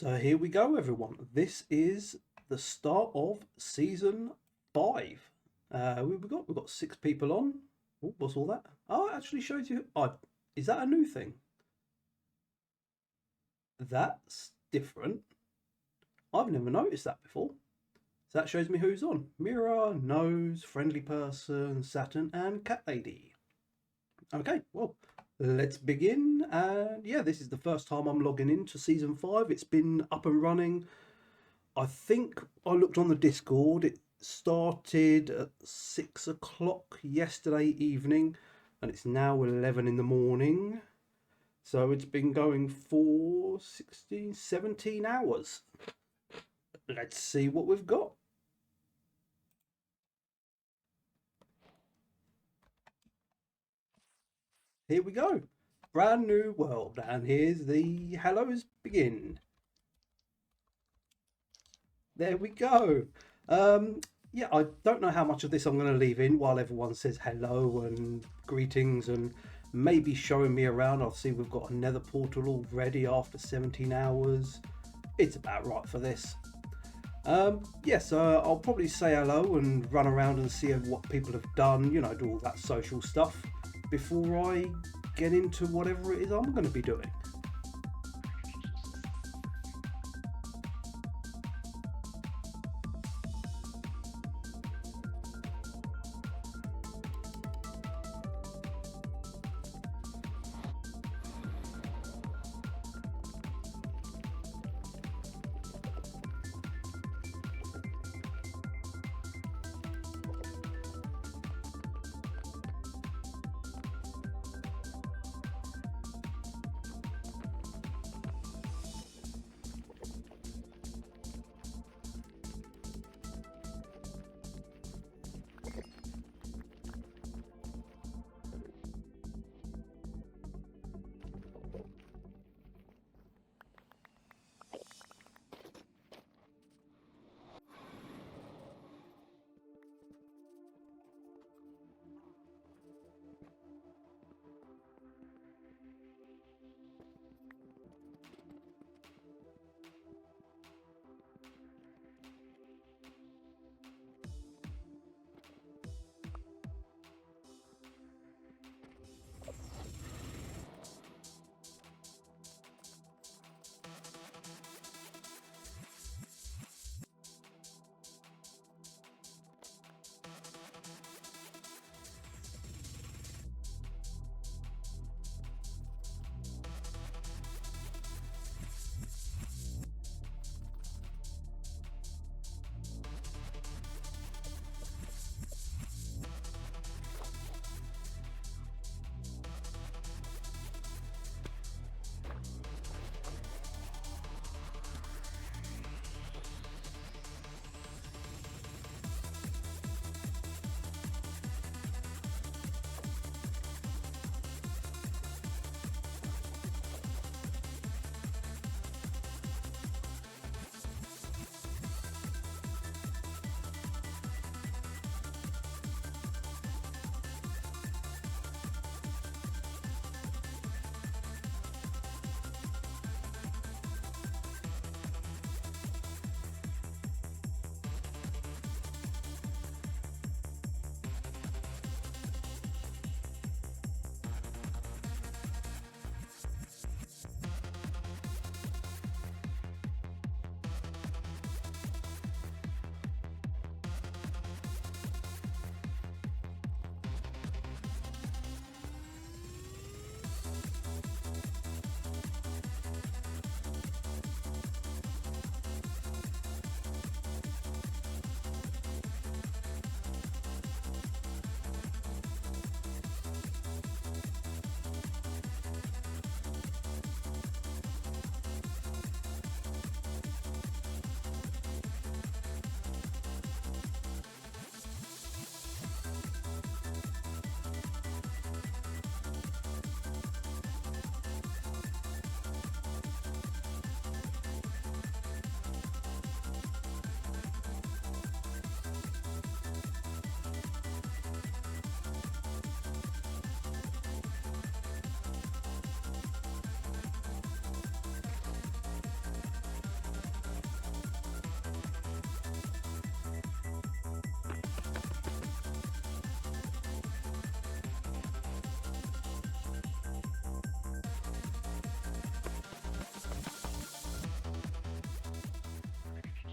So here we go, everyone. This is the start of season 5. We've got 6 people on. Oh, what's all that? Oh, it actually shows you. Oh, is that a new thing? That's different. I've never noticed that before. So that shows me who's on. Mira, Nose, Friendly Person, Saturn, and Cat Lady. Okay, well, let's begin. And yeah, this is the first time I'm logging into season 5. It's been up and running. I think I looked on the Discord. It started at 6 o'clock yesterday evening, and it's now 11 in the morning. So it's been going for 16, 17 hours. Let's see what we've got. Here we go. Brand new world, and here's the hellos begin. There we go. Yeah, I don't know how much of this I'm going to leave in while everyone says hello and greetings and maybe showing me around. I'll see we've got a nether portal already after 17 hours. It's about right for this. Yes, I'll probably say hello and run around and see what people have done, you know, do all that social stuff before I get into whatever it is I'm going to be doing.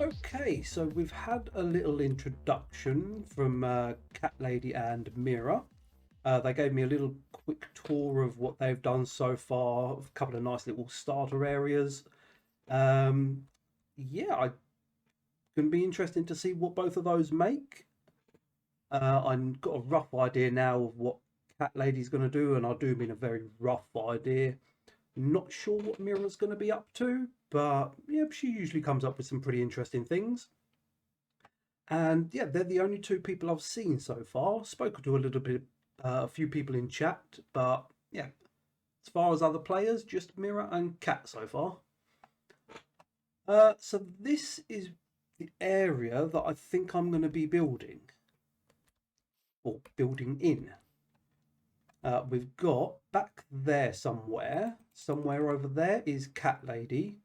Okay, so we've had a little introduction from Cat Lady and Mira. They gave me a little quick tour of what they've done so far, a couple of nice little starter areas. Yeah, I going to be interesting to see what both of those make. I've got a rough idea now of what Cat Lady's going to do, and I do mean a very rough idea. Not sure what Mira's going to be up to, but yeah, she usually comes up with some pretty interesting things. And yeah, they're the only two people I've seen so far. Spoken to a little bit, a few people in chat, but yeah, as far as other players, just Mira and Cat so far. So this is the area that I think I'm going to be building, or building in. We've got back there somewhere over there is Cat Lady,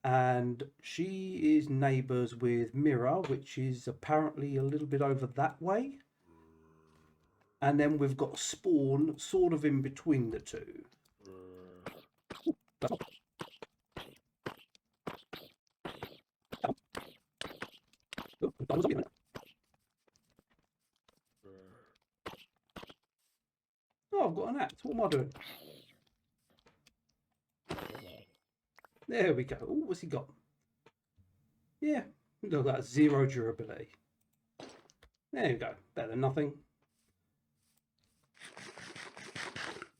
and she is neighbours with Mira, which is apparently a little bit over that way. And then we've got Spawn sort of in between the two. Oh, I've got an axe. What am I doing? There we go. Oh, what's he got? Yeah, look at that, 0 durability. There you go. Better than nothing.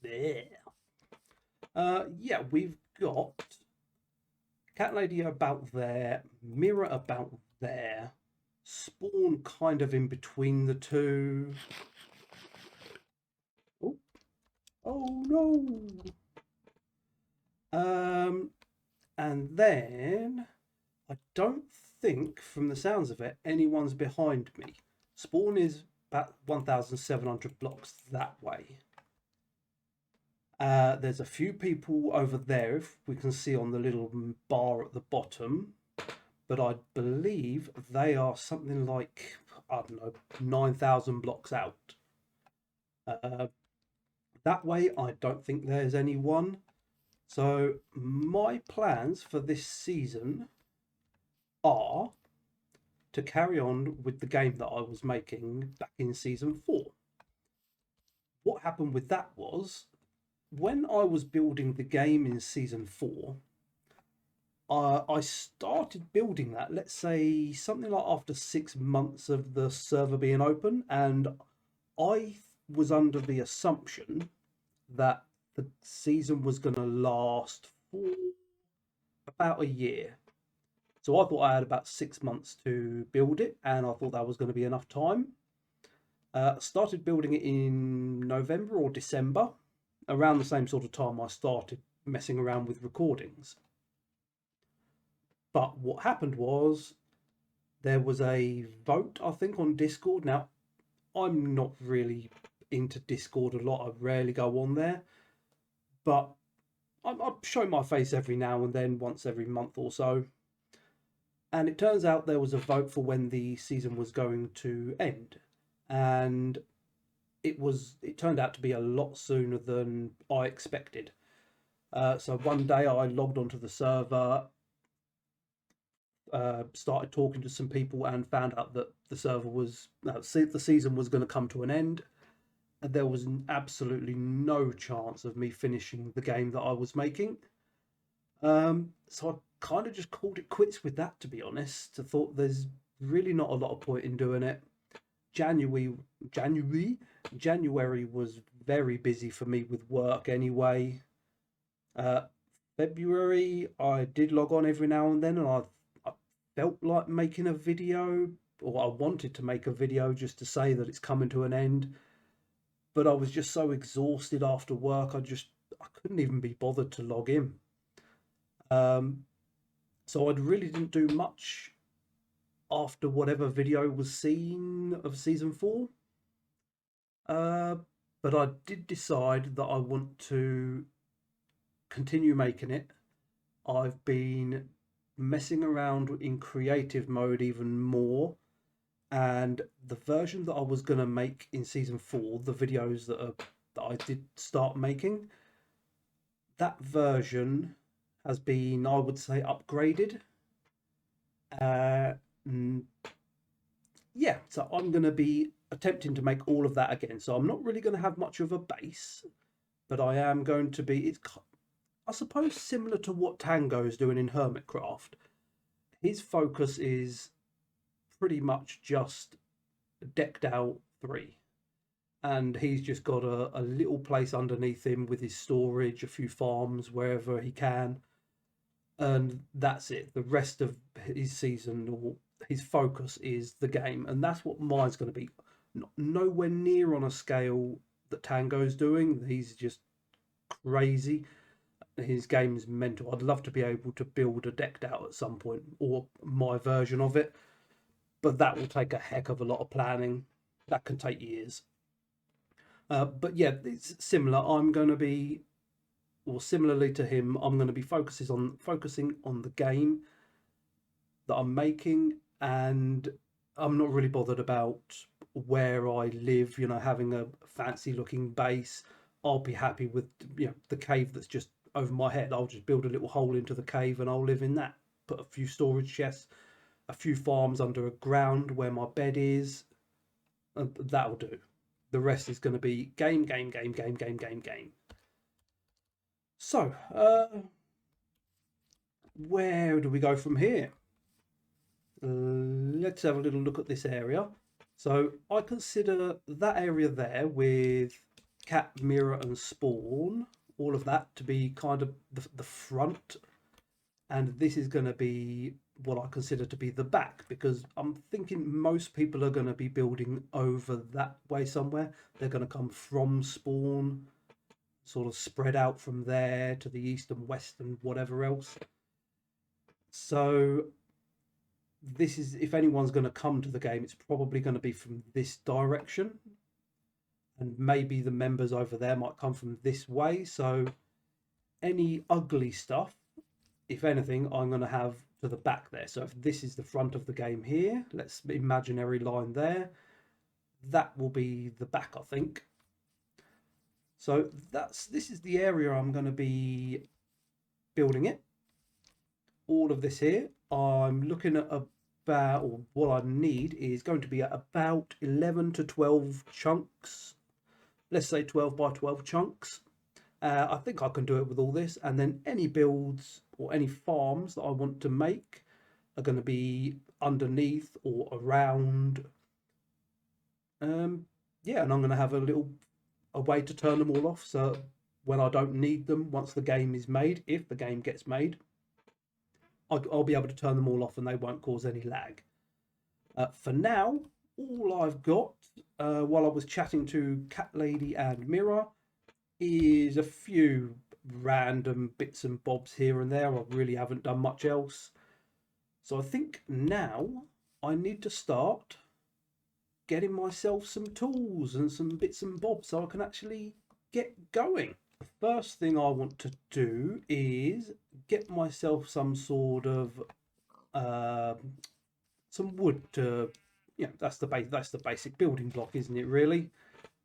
There. Yeah, we've got Cat Lady about there, Mira about there, Spawn kind of in between the two. Oh, oh no. And then I don't think, from the sounds of it, anyone's behind me. Spawn is about 1,700 blocks that way. There's a few people over there, if we can see on the little bar at the bottom, but I believe they are something like, I don't know, 9,000 blocks out. That way, I don't think there's anyone. So my plans for this season are to carry on with the game that I was making back in season 4. What happened with that was, when I was building the game in season 4, I started building that, let's say something like after 6 months of the server being open, and I was under the assumption that the season was going to last for about a year. So I thought I had about 6 months to build it, and I thought that was going to be enough time. Started building it in November or December, around the same sort of time I started messing around with recordings. But what happened was, there was a vote, I think, on Discord. Now, I'm not really into Discord a lot. I rarely go on there, but I show my face every now and then, once every month or so. And it turns out there was a vote for when the season was going to end, and it turned out to be a lot sooner than I expected. So one day I logged onto the server, started talking to some people, and found out that the season was going to come to an end, and there was absolutely no chance of me finishing the game that I was making. So I kind of just called it quits with that, to be honest. I thought there's really not a lot of point in doing it. January was very busy for me with work anyway. February, I did log on every now and then, and I felt like making a video, or I wanted to make a video just to say that it's coming to an end. But I was just so exhausted after work, I couldn't even be bothered to log in. So I really didn't do much after whatever video was seen of season 4. But I did decide that I want to continue making it. I've been messing around in creative mode even more, and the version that I was going to make in season 4, the videos that I did start making, that version has been, I would say, upgraded, Yeah, so I'm going to be attempting to make all of that again. So I'm not really going to have much of a base, but I am going to be, it's, I suppose, similar to what Tango's doing in Hermitcraft. His focus is pretty much just decked out 3. And he's just got a little place underneath him with his storage, a few farms wherever he can. And that's it. The rest of his season, or his focus, is the game. And that's what mine's going to be. Nowhere near on a scale that Tango's doing. He's just crazy. His game is mental. I'd love to be able to build a decked out at some point, or my version of it. But that will take a heck of a lot of planning. That can take years. But yeah, it's similar. I'm going to be, or similarly to him, I'm going to be focusing on the game that I'm making, and I'm not really bothered about where I live. You know, having a fancy looking base. I'll be happy with, you know, the cave that's just over my head. I'll just build a little hole into the cave and I'll live in that. Put a few storage chests, a few farms under a ground where my bed is. That'll do. The rest is going to be game. So, where do we go from here? Let's have a little look at this area. So I consider that area there with Cat, Mirror and Spawn, all of that, to be kind of the front. And this is going to be what I consider to be the back, because I'm thinking most people are going to be building over that way somewhere. They're going to come from Spawn, sort of spread out from there to the east and west and whatever else. So this is, if anyone's going to come to the game, it's probably going to be from this direction, and maybe the members over there might come from this way. So any ugly stuff, if anything, I'm going to have to the back there. So if this is the front of the game here, let's imaginary line there, that will be the back, I think. So this is the area I'm going to be building it. All of this here, I'm looking at about, or what I need is going to be at about 11 to 12 chunks. Let's say 12 by 12 chunks. I think I can do it with all this, and then any builds or any farms that I want to make are going to be underneath or around. Yeah, and I'm going to have a way to turn them all off, so when I don't need them, once the game is made, if the game gets made, I'll be able to turn them all off and they won't cause any lag. For now, all I've got while I was chatting to Cat Lady and Mirror is a few random bits and bobs here and there. I really haven't done much else. So I think now I need to start getting myself some tools and some bits and bobs so I can actually get going. The first thing I want to do is get myself some sort of some wood to, yeah, that's the basic building block, isn't it, really?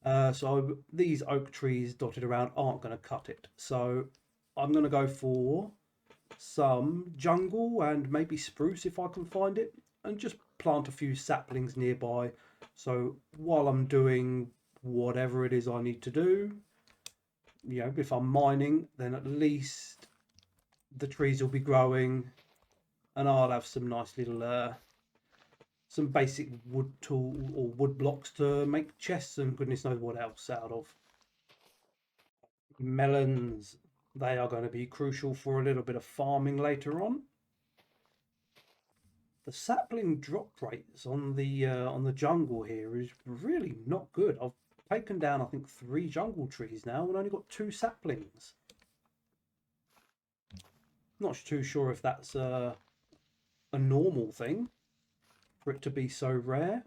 So these oak trees dotted around aren't going to cut it, so I'm going to go for some jungle and maybe spruce if I can find it, and just plant a few saplings nearby, so while I'm doing whatever it is I need to do, you know, if I'm mining, then at least the trees will be growing and I'll have some nice little some basic wood tool or wood blocks to make chests and goodness knows what else out of. Melons, they are going to be crucial for a little bit of farming later on. The sapling drop rates on the jungle here is really not good. I've taken down, I think, 3 jungle trees now and only got 2 saplings. Not too sure if that's a normal thing for it to be so rare.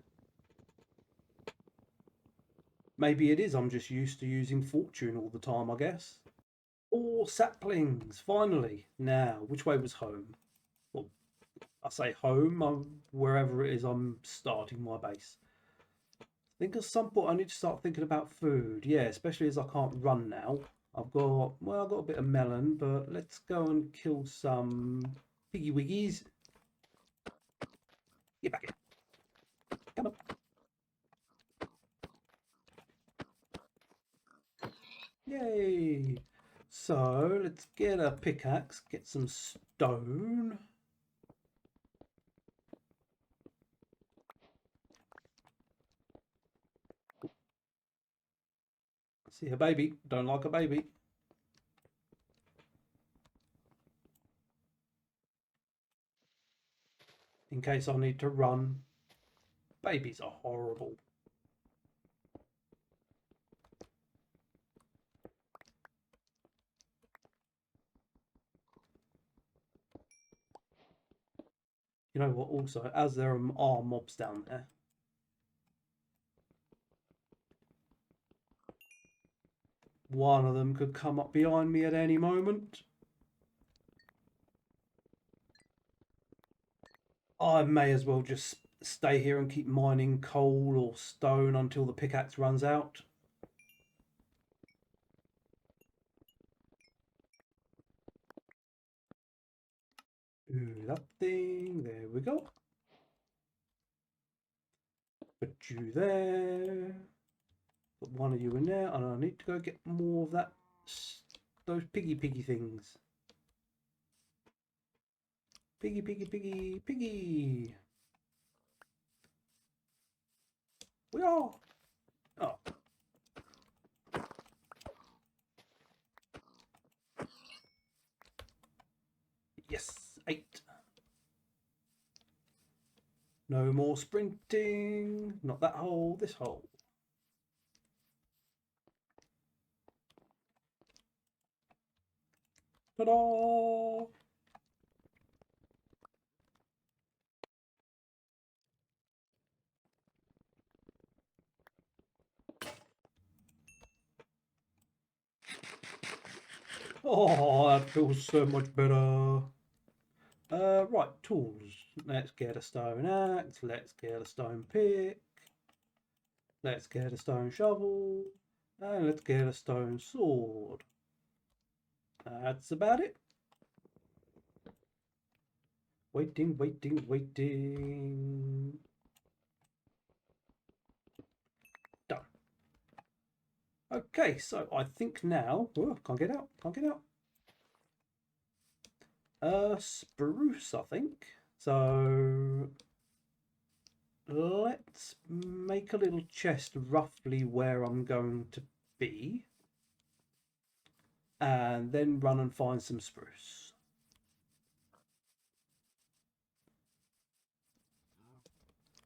Maybe it is. I'm just used to using fortune all the time, I guess. 4 saplings, finally. Now, which way was home? Well, I say home, wherever it is I'm starting my base. I think at some point I need to start thinking about food. Yeah, especially as I can't run now. I've got a bit of melon, but let's go and kill some piggy wiggies. Get back here. Come on. Yay! So let's get a pickaxe, get some stone. See a baby, don't like a baby. In case I need to run. Babies are horrible. You know what, also, as there are mobs down there, one of them could come up behind me at any moment. I may as well just stay here and keep mining coal or stone until the pickaxe runs out. Ooh, that thing. There we go. Put you there. Put one of you in there. And I need to go get more of that. Those piggy things. Piggy. We are. Oh. Yes, 8. No more sprinting. Not that hole, this hole. Ta-da! Oh, that feels so much better. Right, tools. Let's get a stone axe. Let's get a stone pick. Let's get a stone shovel. And let's get a stone sword. That's about it. Waiting. Done. Okay, so I think now... Oh, can't get out. Spruce, I think. So let's make a little chest roughly where I'm going to be. And then run and find some spruce.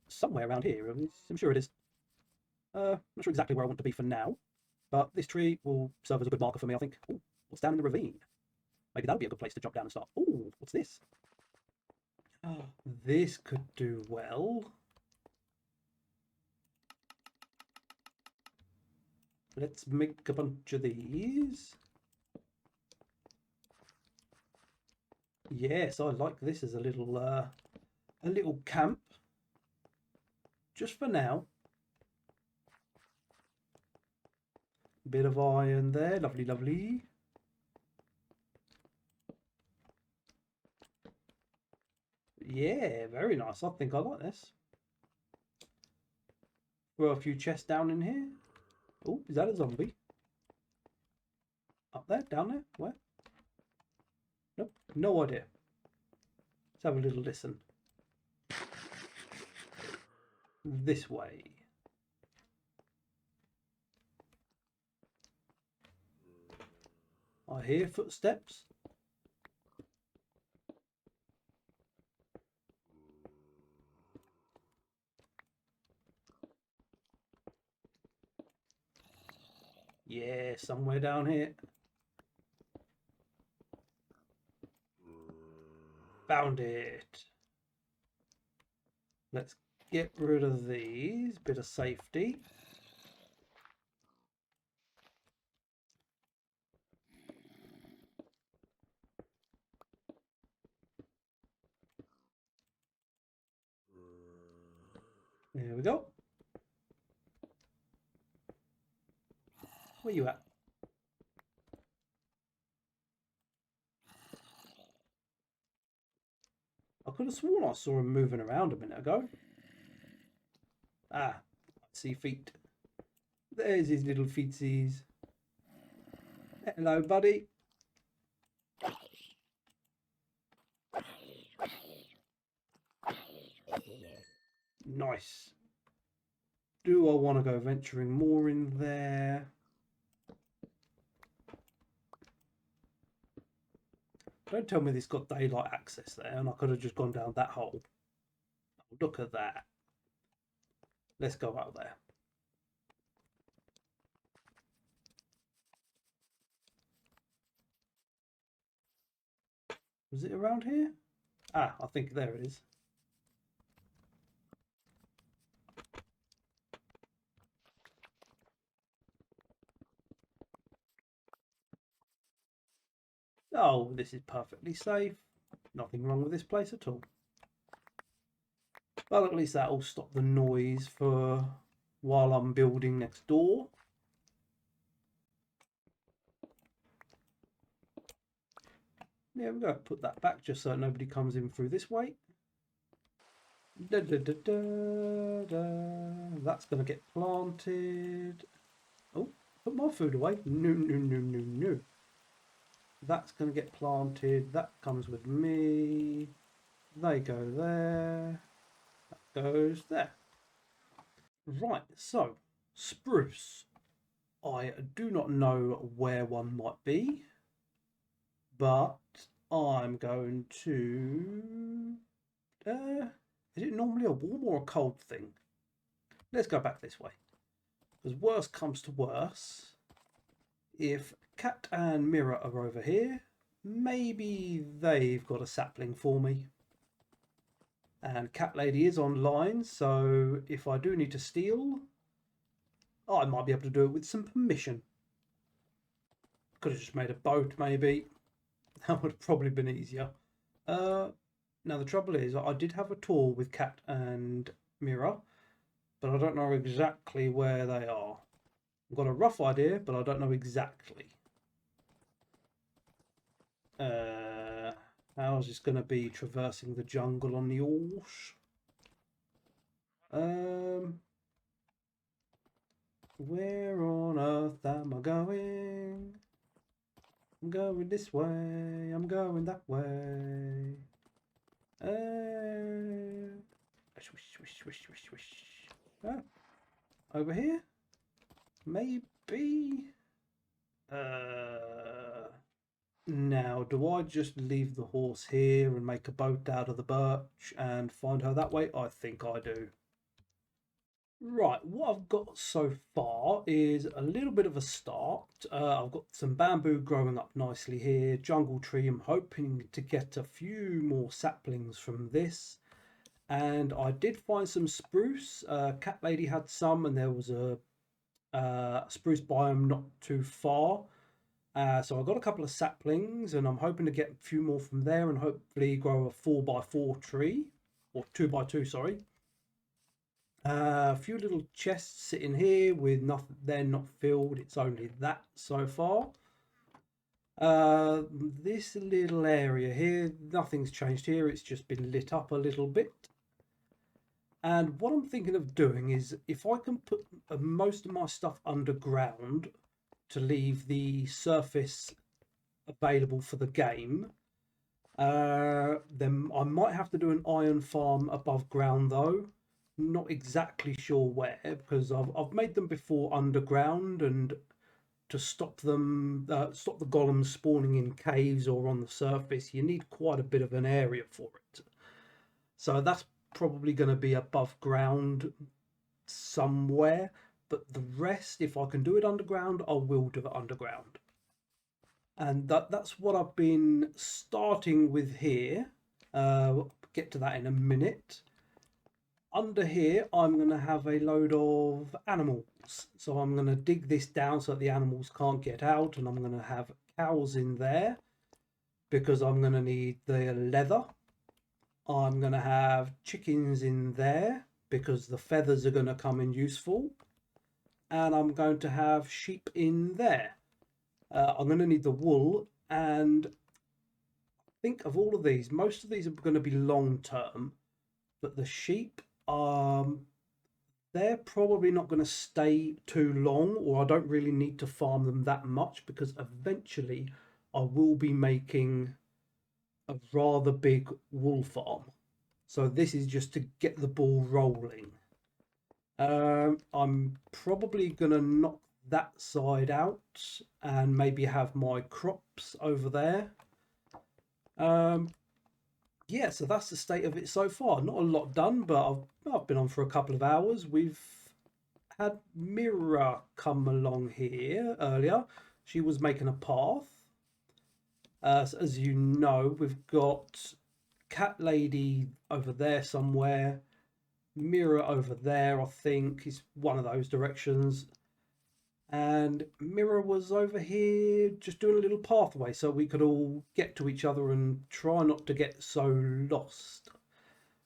Somewhere around here, I'm sure it is. Not sure exactly where I want to be for now, but this tree will serve as a good marker for me, I think. Ooh, what's down in the ravine? Maybe that'll be a good place to drop down and start. Oh, what's this? Oh, this could do well. Let's make a bunch of these. Yes, I like this as a little camp. Just for now. Bit of iron there, lovely. Yeah, very nice. I think I like this. Throw a few chests down in here. Oh, is that a zombie? Up there? Down there? Where? Nope, no idea. Let's have a little listen. This way. I hear footsteps. Yeah, somewhere down here. Found it. Let's get rid of these. Bit of safety. There we go. Where you at? I could have sworn I saw him moving around a minute ago. Ah, I see feet. There's his little feetsies. Hello, buddy. Nice. Do I want to go venturing more in there? Don't tell me this got daylight access there and I could have just gone down that hole. Oh, look at that. Let's go out there. Was it around here? Ah, I think there it is. Oh, this is perfectly safe. Nothing wrong with this place at all. Well, at least that'll stop the noise for while I'm building next door. There we go. Put that back just so nobody comes in through this way. Da, da, da, da, da. That's going to get planted. Oh, put my food away. No, no, no, no, no. That's going to get planted. That comes with me. They go there. That goes there. Right, so spruce. I do not know where one might be, but I'm going to... is it normally a warm or a cold thing? Let's go back this way. Because worst comes to worse, if Cat and Mirror are over here, maybe they've got a sapling for me. And Cat Lady is online, so if I do need to steal, I might be able to do it with some permission. Could have just made a boat, maybe. That would have probably been easier. Now, the trouble is, I did have a tour with Cat and Mirror, but I don't know exactly where they are. I've got a rough idea, but I don't know exactly. How's this going to be traversing the jungle on the horse? Where on earth am I going? I'm going this way, I'm going that way. Swish, swish, swish, swish, swish. Oh, over here? Maybe? Now, do I just leave the horse here and make a boat out of the birch and find her that way? I think I do. Right, what I've got so far is a little bit of a start. I've got some bamboo growing up nicely here, jungle tree. I'm hoping to get a few more saplings from this. And I did find some spruce. Cat Lady had some, and there was a spruce biome not too far. So I got a couple of saplings, and I'm hoping to get a few more from there and hopefully grow a 4x4 tree, or 2x2, sorry. A few little chests sitting here with nothing, they're not filled, it's only that so far. This little area here, nothing's changed here, it's just been lit up a little bit. And what I'm thinking of doing is, if I can put most of my stuff underground to leave the surface available for the game, then I might have to do an iron farm above ground though. Not exactly sure where, because I've made them before underground, and to stop them, stop the golems spawning in caves or on the surface, you need quite a bit of an area for it. So that's probably going to be above ground somewhere, but the rest, if I can do it underground, I will do it underground. And that's what I've been starting with here. We'll get to that in a minute. Under here, I'm going to have a load of animals. So I'm going to dig this down so that the animals can't get out. And I'm going to have cows in there because I'm going to need the leather. I'm going to have chickens in there because the feathers are going to come in useful. And I'm going to have sheep in there. I'm going to need the wool, and think of all of these, most of these are going to be long term, but the sheep they're probably not going to stay too long, or I don't really need to farm them that much because eventually I will be making a rather big wool farm. So this is just to get the ball rolling. I'm probably going to knock that side out and maybe have my crops over there. Yeah, so that's the state of it so far. Not a lot done, but I've been on for a couple of hours. We've had Mira come along here earlier. She was making a path. So as you know, we've got Cat Lady over there somewhere. Mira over there, I think, is one of those directions. And Mira was over here just doing a little pathway so we could all get to each other and try not to get so lost.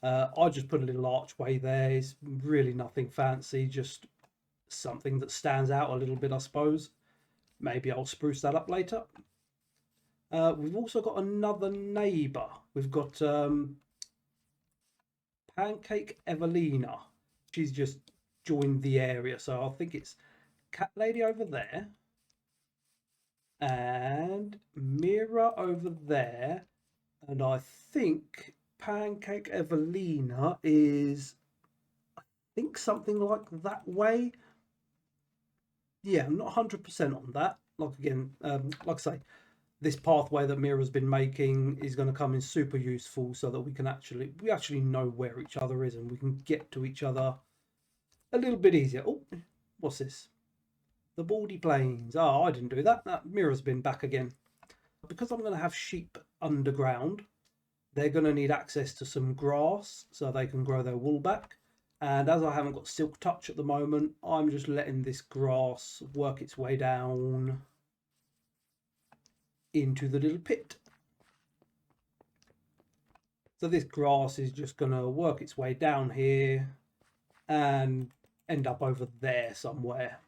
I just put a little archway there. It's really nothing fancy, just something that stands out a little bit, I suppose. Maybe I'll spruce that up later. We've also got another neighbour. We've got Pancake Evelina. She's just joined the area, so I think it's Cat Lady over there and Mira over there, and I think Pancake Evelina is, I think, something like that way. Yeah, I'm not 100% on that. Like again, like I say, this pathway that Mira's been making is going to come in super useful so that we actually know where each other is and we can get to each other a little bit easier. Oh, what's this? The Baldy Plains. Oh, I didn't do that. That Mira's been back again. Because I'm going to have sheep underground, they're going to need access to some grass so they can grow their wool back. And as I haven't got Silk Touch at the moment, I'm just letting this grass work its way down into the little pit. So this grass is just going to work its way down here and end up over there somewhere.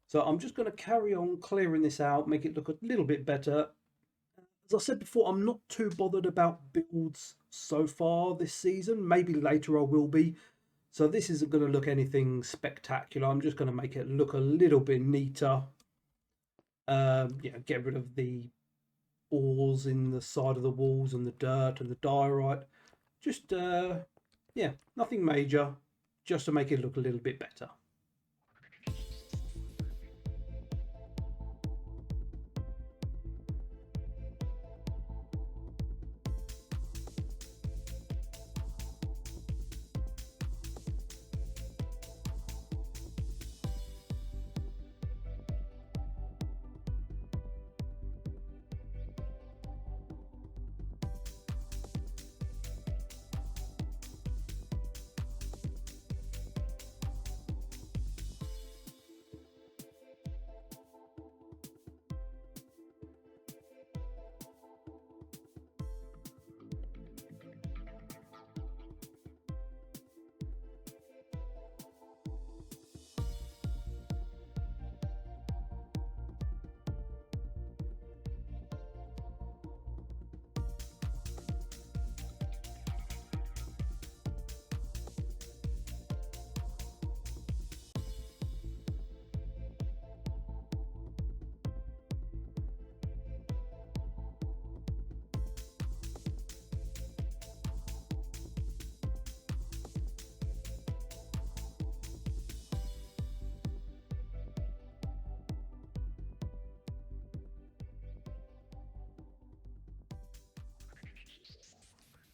So I'm just going to carry on clearing this out, make it look a little bit better. As I said before, I'm not too bothered about builds so far this season. Maybe later I will be. So this isn't going to look anything spectacular. I'm just going to make it look a little bit neater. Get rid of the ores in the side of the walls and the dirt and the diorite. Just, nothing major. Just to make it look a little bit better.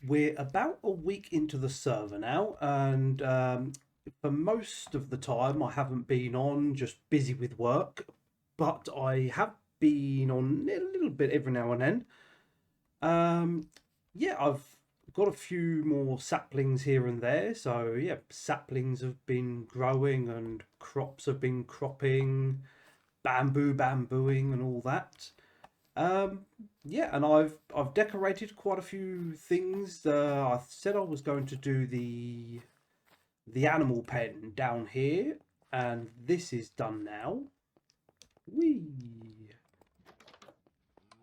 We're about a week into the server now, and for most of the time I haven't been on, just busy with work, but I have been on a little bit every now and then. I've got a few more saplings here and there, so yeah, saplings have been growing and crops have been cropping, bambooing and all that. And I've decorated quite a few things. I said I was going to do the animal pen down here, and this is done now. Whee!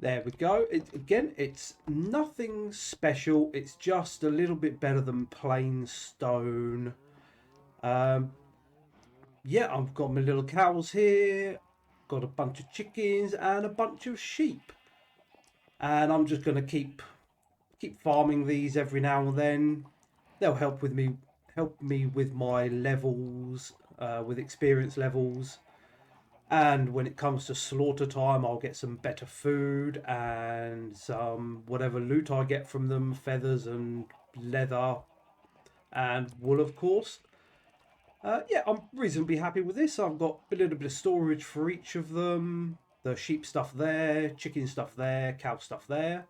There we go. Again, it's nothing special. It's just a little bit better than plain stone. Yeah, I've got my little cows here. Got a bunch of chickens and a bunch of sheep. And I'm just going to keep farming these every now and then. They'll help me with my levels, with experience levels. And when it comes to slaughter time, I'll get some better food and some whatever loot I get from them, feathers and leather and wool, of course. Yeah, I'm reasonably happy with this. I've got a little bit of storage for each of them. The sheep stuff there, chicken stuff there, cow stuff there.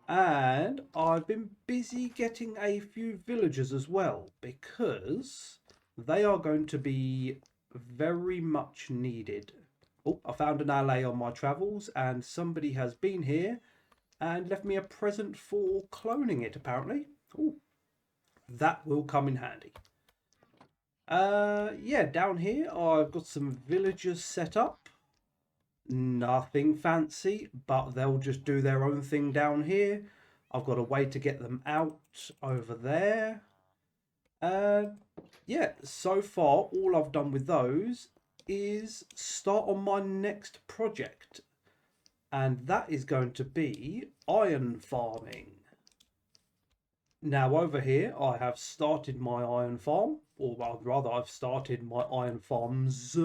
And I've been busy getting a few villagers as well, because they are going to be very much needed. Oh, I found an alley on my travels, and somebody has been here and left me a present for cloning it, apparently. Oh, that will come in handy. Yeah, down here I've got some villagers set up. Nothing fancy, but they'll just do their own thing down here. I've got a way to get them out over there. Yeah, so far all I've done with those is start on my next project. And that is going to be iron farming. Now over here I have started my iron farm, or rather I've started my iron farms.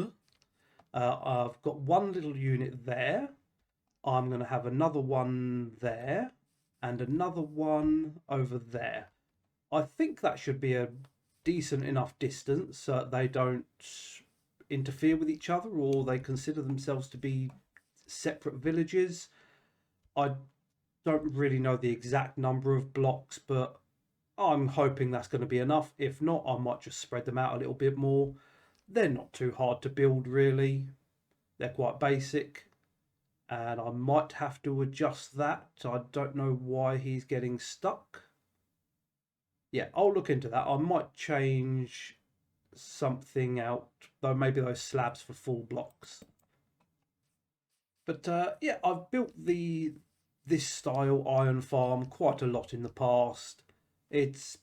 I've got one little unit there. I'm going to have another one there and another one over there. I think that should be a decent enough distance so they don't interfere with each other or they consider themselves to be separate villages. I don't really know the exact number of blocks, but I'm hoping that's going to be enough. If not, I might just spread them out a little bit more. They're not too hard to build, really. They're quite basic. And I might have to adjust that. I don't know why he's getting stuck. Yeah, I'll look into that. I might change something out, though maybe those slabs for full blocks. But yeah, I've built this style iron farm quite a lot in the past. It's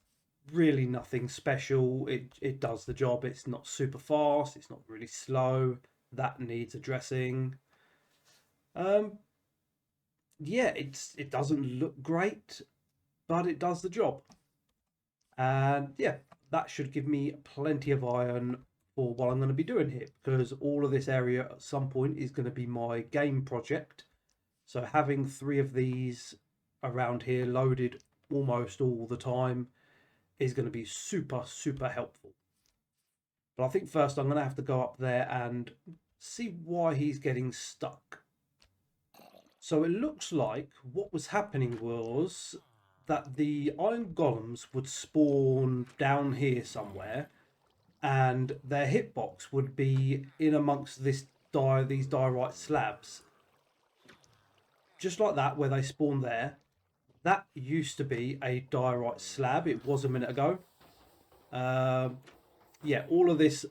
really nothing special. It does the job. It's not super fast. It's not really slow. That needs addressing. Yeah, it doesn't look great, but it does the job. And yeah, that should give me plenty of iron for what I'm going to be doing here, because all of this area at some point is going to be my game project. So having 3 of these around here loaded almost all the time is going to be super, super helpful. But I think first I'm going to have to go up there and see why he's getting stuck. So it looks like what was happening was that the iron golems would spawn down here somewhere, and their hitbox would be in amongst these diorite slabs. Just like that, where they spawn there. That used to be a diorite slab. It was a minute ago. Yeah, all of these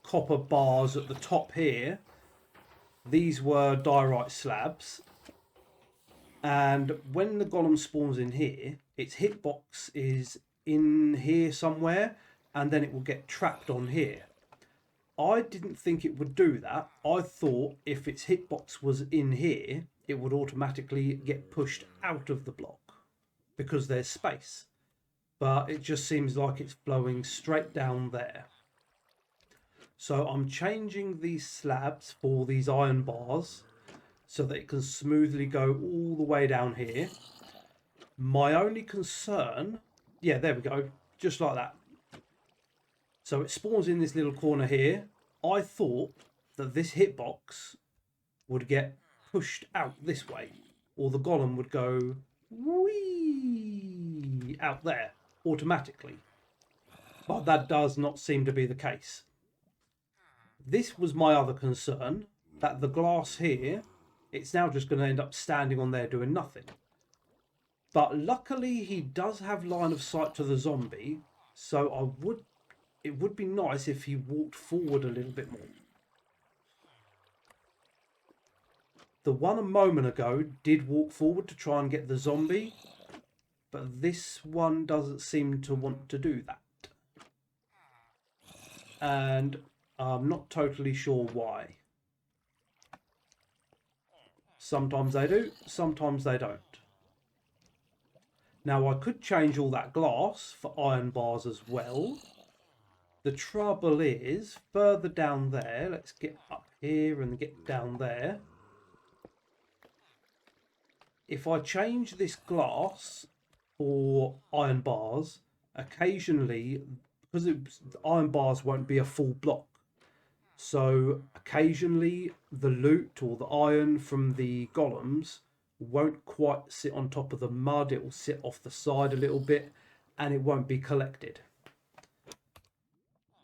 copper bars at the top here, these were diorite slabs. And when the golem spawns in here, its hitbox is in here somewhere, and then it will get trapped on here. I didn't think it would do that. I thought if its hitbox was in here, it would automatically get pushed out of the block because there's space. But it just seems like it's flowing straight down there. So I'm changing these slabs for these iron bars so that it can smoothly go all the way down here. My only concern, yeah, there we go, just like that. So it spawns in this little corner here. I thought that this hitbox would get pushed out this way, or the golem would go wee out there automatically. But that does not seem to be the case. This was my other concern, that the glass here, it's now just going to end up standing on there doing nothing. But luckily he does have line of sight to the zombie, so it would be nice if he walked forward a little bit more. The one a moment ago did walk forward to try and get the zombie, but this one doesn't seem to want to do that. And I'm not totally sure why. Sometimes they do, sometimes they don't. Now I could change all that glass for iron bars as well. The trouble is, further down there, let's get up here and get down there. If I change this glass for iron bars, occasionally, because iron bars won't be a full block, so occasionally the loot or the iron from the golems won't quite sit on top of the mud. It will sit off the side a little bit and it won't be collected.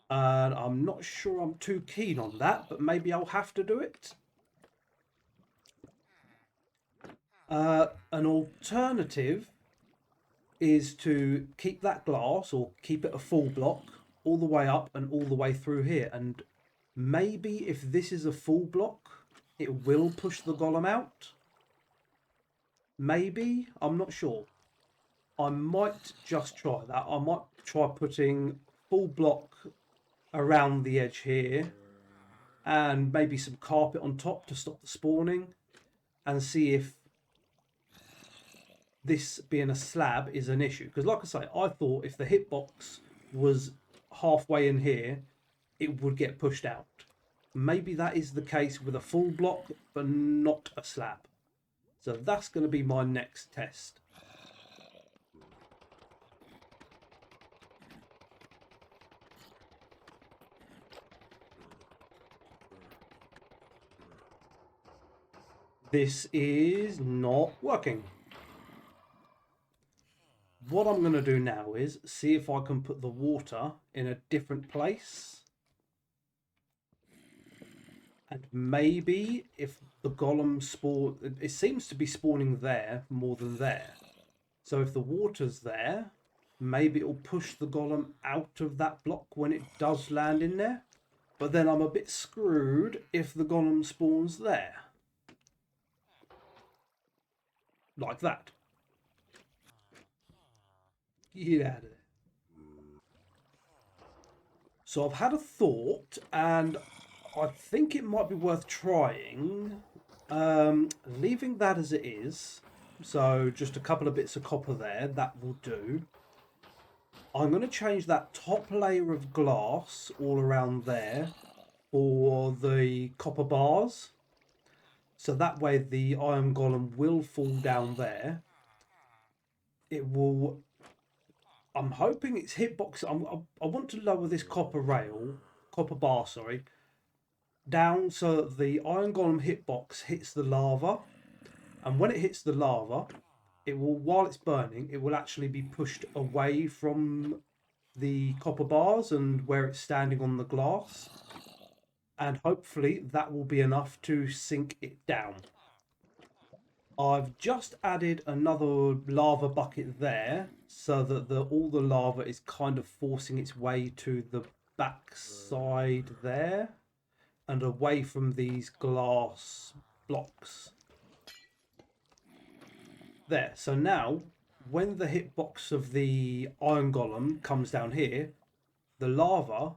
And I'm not sure I'm too keen on that, but maybe I'll have to do it. An alternative is to keep that glass, or keep it a full block, all the way up and all the way through here. And maybe if this is a full block, it will push the golem out. Maybe, I'm not sure. I might just try that. I might try putting full block around the edge here and maybe some carpet on top to stop the spawning, and see if this being a slab is an issue. Because like I say, I thought if the hitbox was halfway in here, it would get pushed out. Maybe that is the case with a full block, but not a slab. So that's going to be my next test. This is not working. What I'm going to do now is see if I can put the water in a different place. And maybe if the golem spawn, it seems to be spawning there more than there. So if the water's there, maybe it'll push the golem out of that block when it does land in there. But then I'm a bit screwed if the golem spawns there. Like that. Get out of there. So I've had a thought, and I think it might be worth trying leaving that as it is. So just a couple of bits of copper there, that will do. I'm going to change that top layer of glass all around there for the copper bars. So that way the iron golem will fall down there. It will... I'm hoping it's hitbox. I want to lower this copper bar, sorry, down so that the iron golem hitbox hits the lava. And when it hits the lava, it will, while it's burning, it will actually be pushed away from the copper bars and where it's standing on the glass. And hopefully that will be enough to sink it down. I've just added another lava bucket there so that all the lava is kind of forcing its way to the back side there and away from these glass blocks. There, so now when the hitbox of the iron golem comes down here, the lava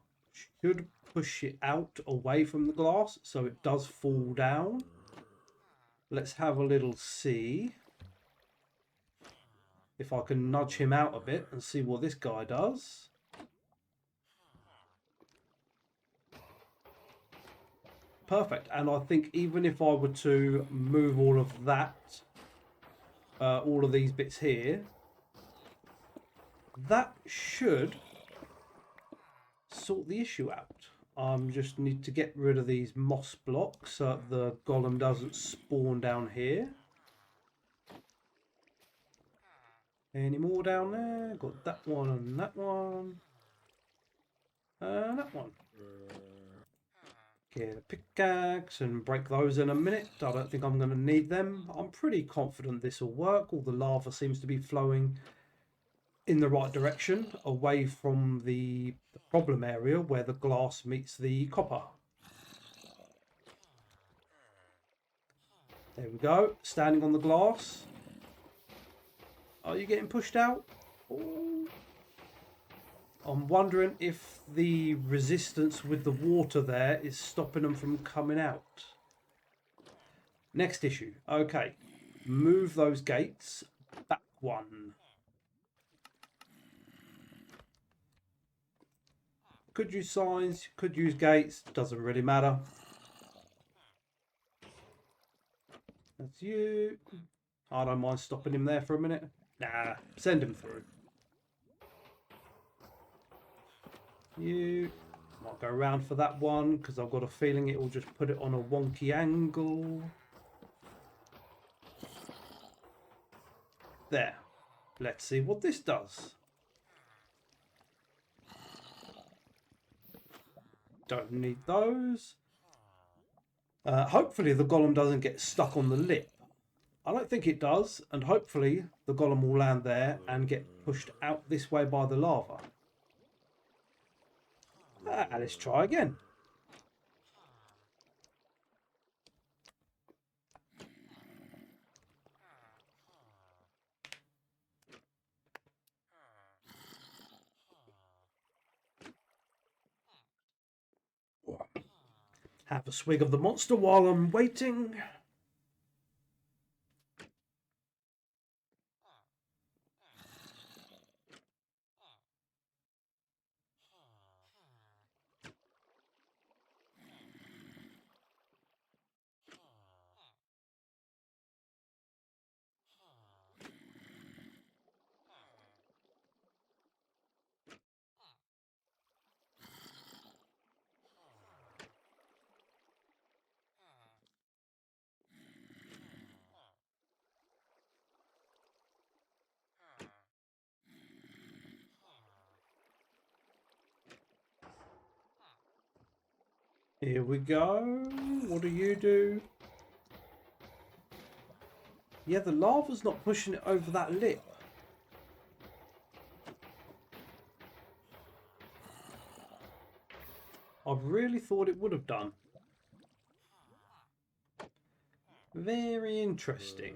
should push it out away from the glass so it does fall down. Let's have a little see if I can nudge him out a bit and see what this guy does. Perfect. And I think even if I were to move all of that, all of these bits here, that should sort the issue out. Just need to get rid of these moss blocks so that the golem doesn't spawn down here. Any more down there? Got that one and that one. And that one. Get a pickaxe and break those in a minute. I don't think I'm going to need them. I'm pretty confident this will work. All the lava seems to be flowing in the right direction, away from the problem area where the glass meets the copper. There we go. Standing on the glass. Are you getting pushed out? Ooh. I'm wondering if the resistance with the water there is stopping them from coming out. Next issue. Okay. Move those gates. Back one. Could use signs, could use gates. Doesn't really matter. That's you. I don't mind stopping him there for a minute. Nah, send him through. You. Might go around for that one because I've got a feeling it will just put it on a wonky angle. There. Let's see what this does. Don't need those. Hopefully the golem doesn't get stuck on the lip. I don't think it does, and hopefully the golem will land there and get pushed out this way by the lava. Let's try again. Have a swig of the monster while I'm waiting. Here we go. What do you do? Yeah, the lava's not pushing it over that lip. I really thought it would have done. Very interesting.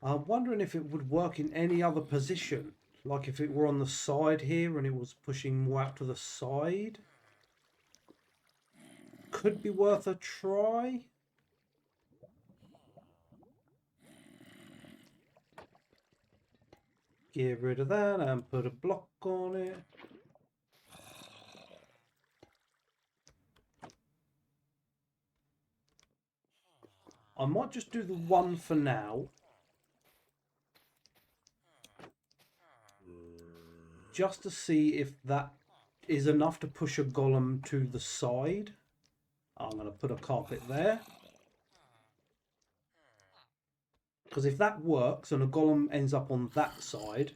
I'm wondering if it would work in any other position. Like if it were on the side here and it was pushing more out to the side. Could be worth a try. Get rid of that and put a block on it. I might just do the one for now. Just to see if that is enough to push a golem to the side. I'm going to put a carpet there. Because if that works and a golem ends up on that side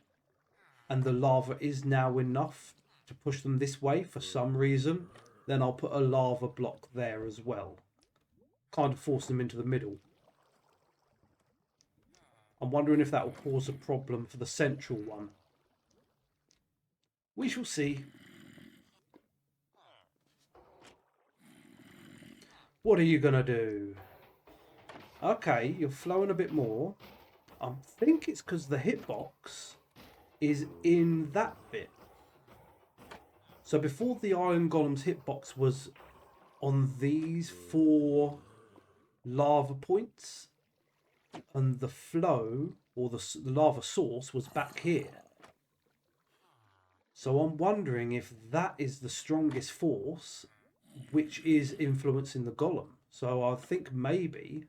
and the lava is now enough to push them this way for some reason, then I'll put a lava block there as well. Kind of force them into the middle. I'm wondering if that will cause a problem for the central one. We shall see. What are you going to do? Okay, you're flowing a bit more. I think it's because the hitbox is in that bit. So before the Iron Golem's hitbox was on these 4 lava points, and the flow, or the lava source, was back here. So I'm wondering if that is the strongest force, which is influencing the golem. So I think maybe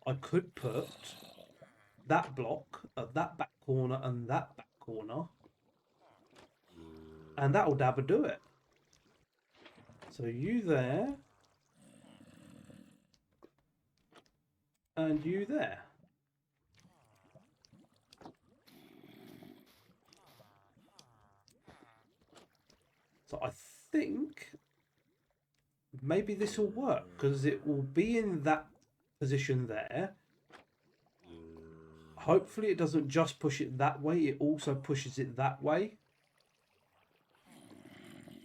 I could put that block at that back corner and that back corner, and that'll dabba do it. So you there, and you there. So I think maybe this will work because it will be in that position there. Hopefully it doesn't just push it that way, it also pushes it that way.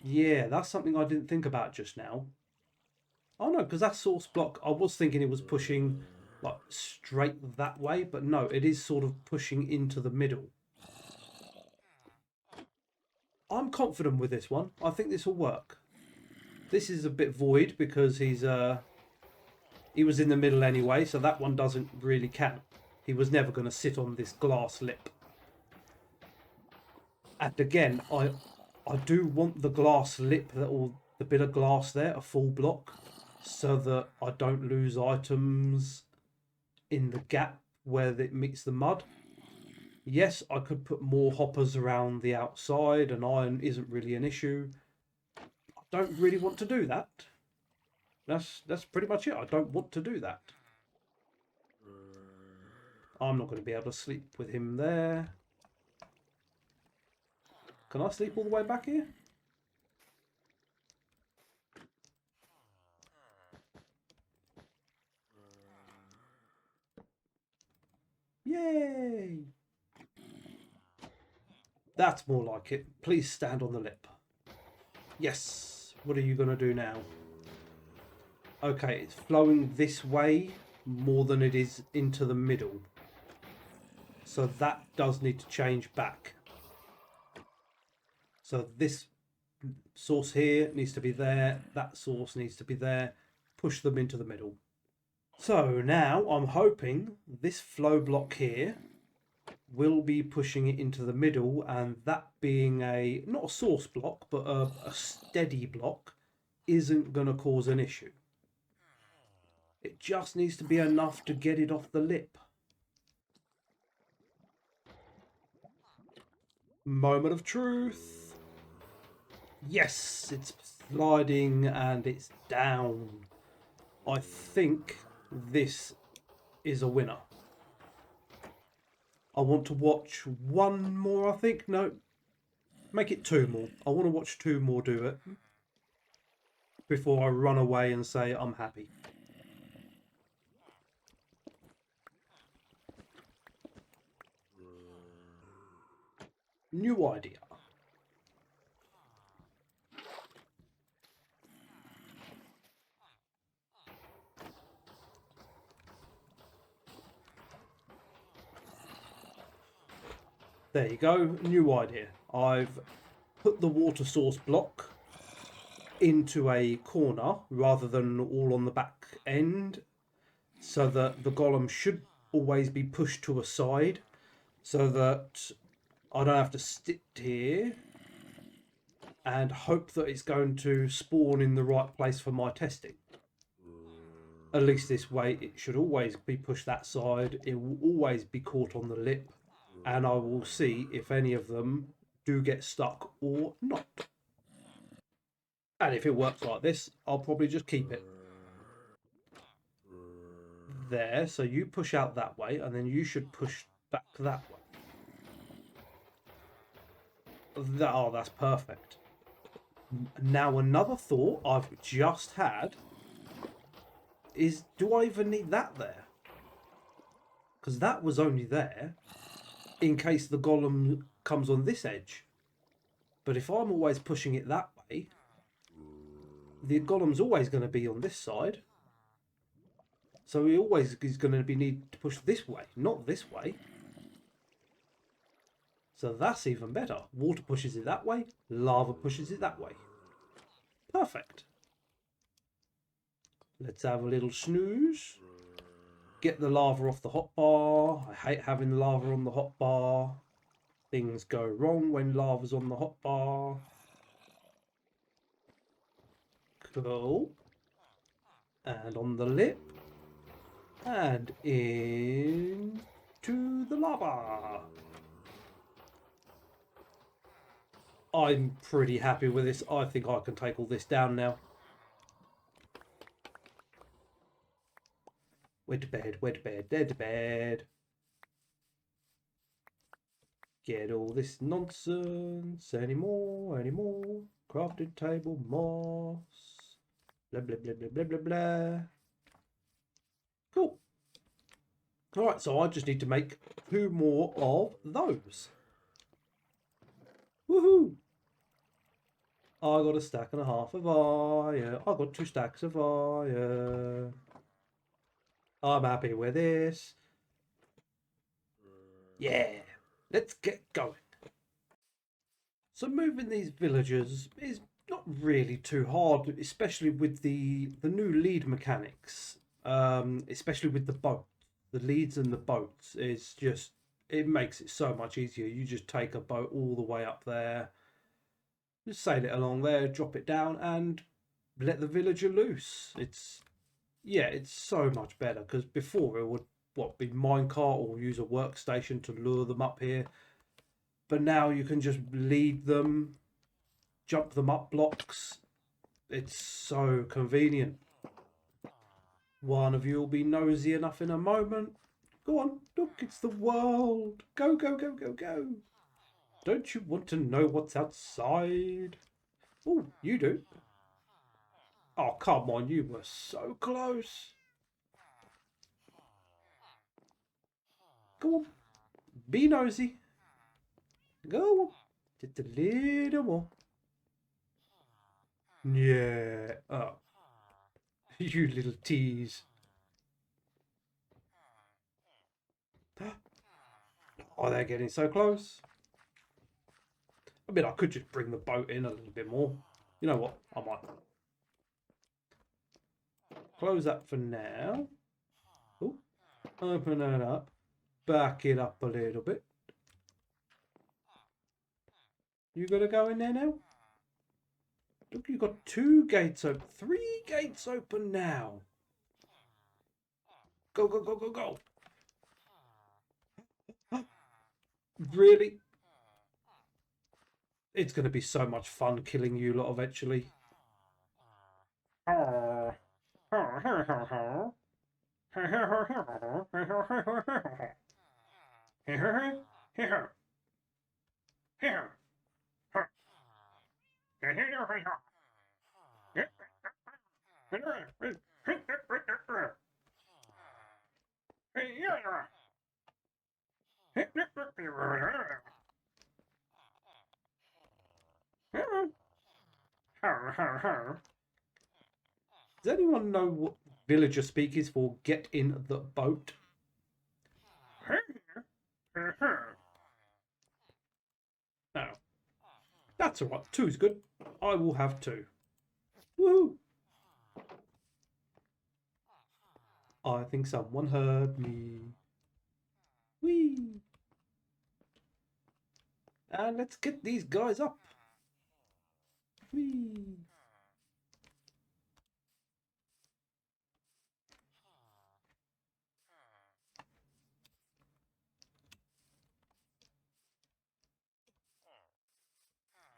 Yeah, that's something I didn't think about just now. Oh no, because that source block, I was thinking it was pushing like straight that way, but no, it is sort of pushing into the middle. I'm confident with this one. I think this will work. This is a bit void because he was in the middle anyway, so that one doesn't really count. He was never going to sit on this glass lip. And again, I do want the glass lip, or the bit of glass there, a full block, so that I don't lose items in the gap where it meets the mud. Yes, I could put more hoppers around the outside, and iron isn't really an issue. I don't really want to do that. That's pretty much it. I don't want to do that. I'm not going to be able to sleep with him there. Can I sleep all the way back here? Yay! That's more like it. Please stand on the lip. Yes. What are you going to do now? Okay, it's flowing this way more than it is into the middle. So that does need to change back. So this source here needs to be there. That source needs to be there. Push them into the middle. So now I'm hoping this flow block here will be pushing it into the middle, and that being not a source block, but a steady block, isn't going to cause an issue. It just needs to be enough to get it off the lip. Moment of truth. Yes, it's sliding and it's down. I think this is a winner. I want to watch one more, I think. No, make it two more. I want to watch two more do it before I run away and say I'm happy. New idea. There you go, new idea. I've put the water source block into a corner rather than all on the back end, so that the golem should always be pushed to a side, so that I don't have to sit here and hope that it's going to spawn in the right place for my testing. At least this way it should always be pushed that side, it will always be caught on the lip, and I will see if any of them do get stuck or not. And if it works like this, I'll probably just keep it. There, so you push out that way, and then you should push back that way. Oh, that's perfect. Now another thought I've just had is, do I even need that there? Because that was only there in case the golem comes on this edge. But if I'm always pushing it that way, the golem's always going to be on this side. So he always is going to need to push this way, not this way. So that's even better. Water pushes it that way, lava pushes it that way. Perfect. Let's have a little snooze. Get the lava off the hotbar. I hate having lava on the hotbar. Things go wrong when lava's on the hotbar. Cool. And on the lip. And into the lava. I'm pretty happy with this. I think I can take all this down now. We're to bed, we're to bed, they're to bed. Get all this nonsense anymore. Crafting table, moss. Blah, blah, blah, blah, blah, blah, blah. Cool. Alright, so I just need to make 2 more of those. Woohoo! I got a stack and a half of iron. I got 2 stacks of iron. I'm happy with this. Yeah, let's get going. So moving these villagers is not really too hard, especially with the new lead mechanics. Especially with the boat, the leads and the boats is just, it makes it so much easier. You just take a boat all the way up there, just sail it along there, drop it down, and let the villager loose. It's so much better, because before it would be minecart or use a workstation to lure them up here, but now you can just lead them, jump them up blocks. It's so convenient. One of you will be nosy enough in a moment. Go on, look, it's the world. Go, go, go, go, go. Don't you want to know what's outside? Oh, you do. Oh, come on, you were so close. Go on, be nosy. Go on, just a little more. Yeah. Oh, you little tease. Oh, they're getting so close. I mean, I could just bring the boat in a little bit more. You know what? I might. Close that for now. Oh, open that up. Back it up a little bit. You got to go in there now? Look, you've got 2 gates open. 3 gates open now. Go, go, go, go, go. Really? It's going to be so much fun killing you lot eventually. Does anyone know what villager speak is for get in the boat? No. That's alright. 2's good. I will have 2. Woo! I think someone heard me. Whee! And let's get these guys up. Whee!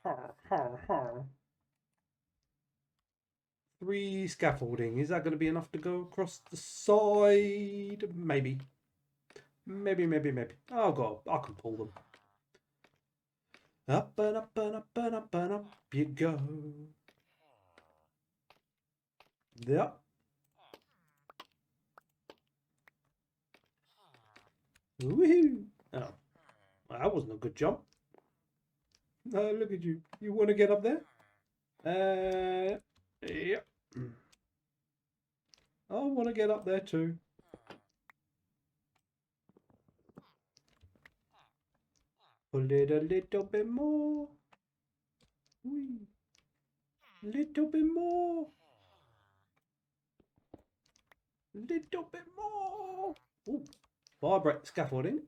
Har, har, har. 3 scaffolding. Is that going to be enough to go across the side? Maybe. Maybe. Oh god, I can pull them. Up and up and up and up and up you go. Yep. Woohoo! Oh, that wasn't a good jump. Look at you. You want to get up there? Yep. I want to get up there too. Pull it a little bit more. Whee. Little bit more. Little bit more. Ooh. Vibrate scaffolding.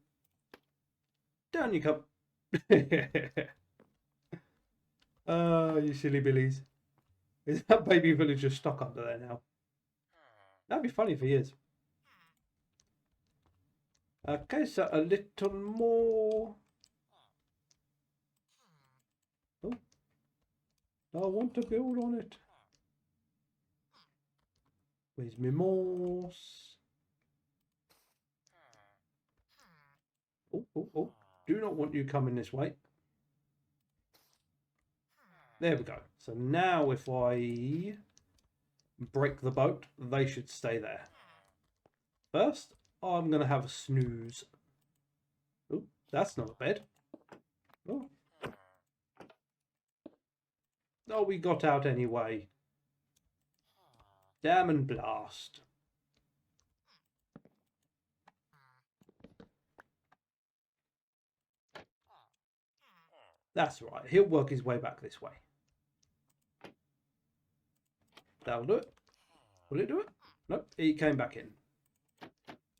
Down you come. Oh, you silly billies. Is that baby villager stuck under there now? That'd be funny for years. Okay, so a little more. Oh, I want to build on it. Where's my moss? Oh. Do not want you coming this way. There we go. So now if I break the boat, they should stay there. First, I'm going to have a snooze. Oh, that's not a bed. Oh. Oh, we got out anyway. Damn and blast. That's right. He'll work his way back this way. That'll do it. Will it do it? Nope. He came back in.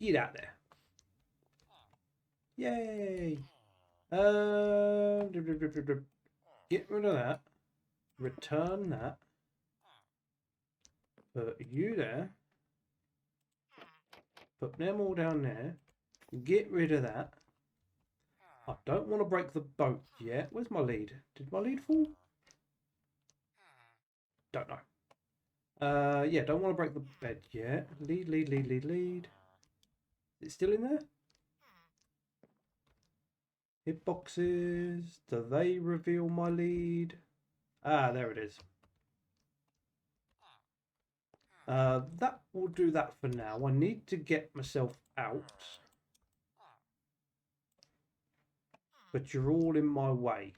Get out there. Yay. Get rid of that. Return that. Put you there. Put them all down there. Get rid of that. I don't want to break the boat yet. Where's my lead? Did my lead fall? Don't know. Yeah, don't want to break the bed yet. Lead, lead, lead, lead, lead. Is it still in there? Hitboxes. Do they reveal my lead? Ah, there it is. That will do that for now. I need to get myself out. But you're all in my way.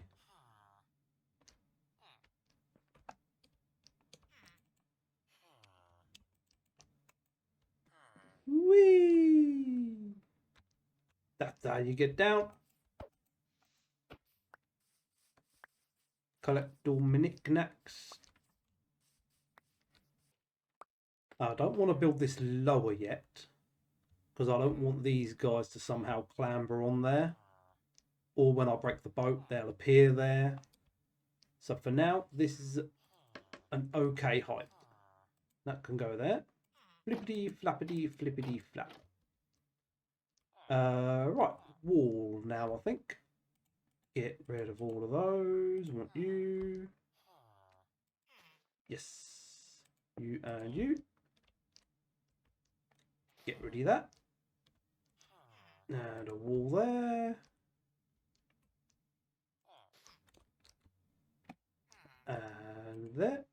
Whee! That's how you get down. Collect all my knickknacks. I don't want to build this lower yet, because I don't want these guys to somehow clamber on there. Or when I break the boat, they'll appear there. So for now, this is an okay height. That can go there. Flippity, flappity, flippity, flap. Right, wall now, I think. Get rid of all of those. Want you. Yes. You and you. Get rid of that. And a wall there. And there.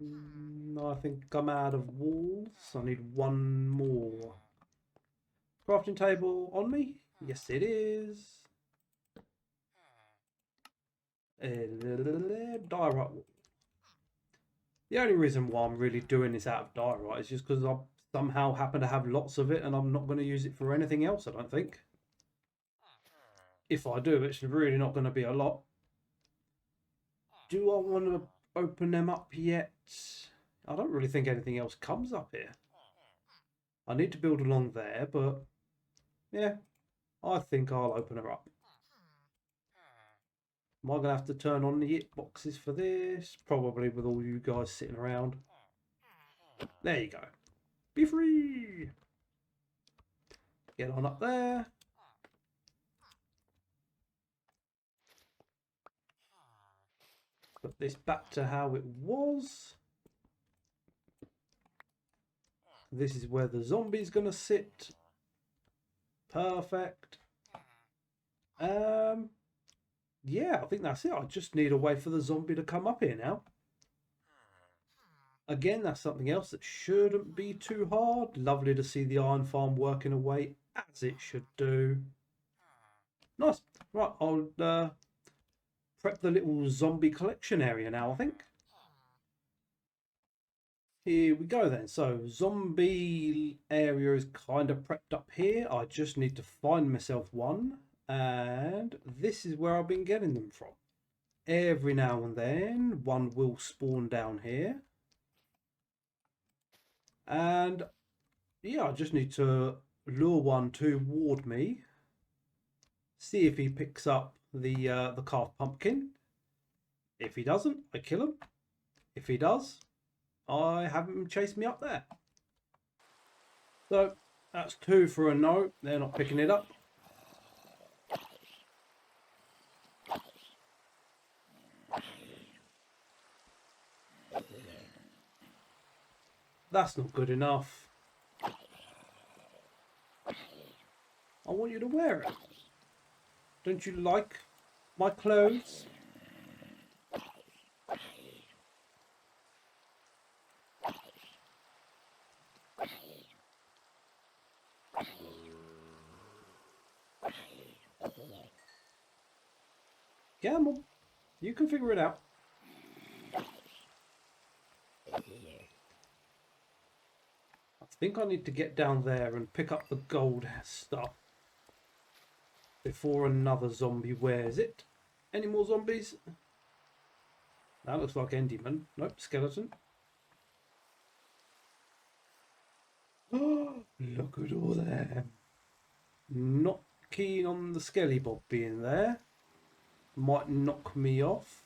I think I'm out of walls. I need one more. Crafting table on me? Yes, it is. Diorite wall. The only reason why I'm really doing this out of diorite is just because I somehow happen to have lots of it and I'm not going to use it for anything else, I don't think. If I do, it's really not going to be a lot. Do I want to open them up yet? I don't really think anything else comes up here. I need to build along there, but yeah, I think I'll open her up. Am I going to have to turn on the it boxes for this? Probably, with all you guys sitting around. There you go. Be free! Get on up there. Put this back to how it was. This is where the zombie's going to sit. Perfect. Yeah, I think that's it. I just need a way for the zombie to come up here now. Again, that's something else that shouldn't be too hard. Lovely to see the iron farm working away as it should do. Nice. Right, I'll prep the little zombie collection area now, I think. Here we go then. So zombie area is kind of prepped up here. I just need to find myself one. And this is where I've been getting them from. Every now and then one will spawn down here. And yeah, I just need to lure one toward me. See if he picks up the carved pumpkin. If he doesn't, I kill him. If he does, I have him chase me up there. So that's 2 for a no. They're not picking it up. That's not good enough. I want you to wear it. Don't you like my clothes? Come on. You can figure it out. I think I need to get down there and pick up the gold stuff before another zombie wears it. Any more zombies? That looks like Enderman. Nope, skeleton. Oh, look at all them. Not keen on the Skelly Bob being there. Might knock me off.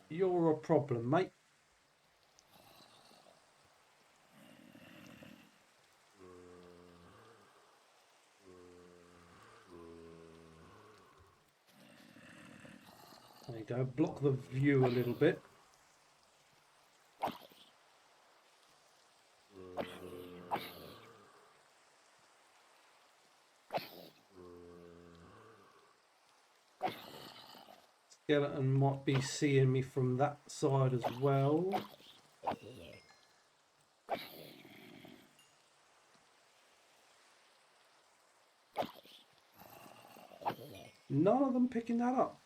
You're a problem, mate. There you go. Block the view a little bit. Skeleton might be seeing me from that side as well. None of them picking that up.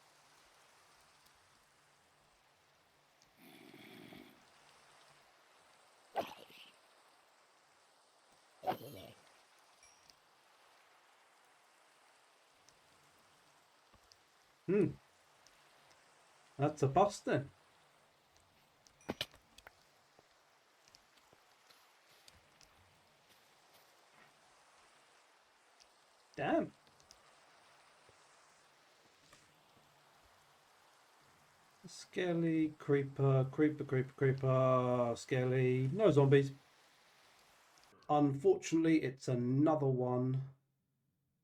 That's a bust then. Damn. Skelly, creeper, skelly. No zombies. Unfortunately, it's another one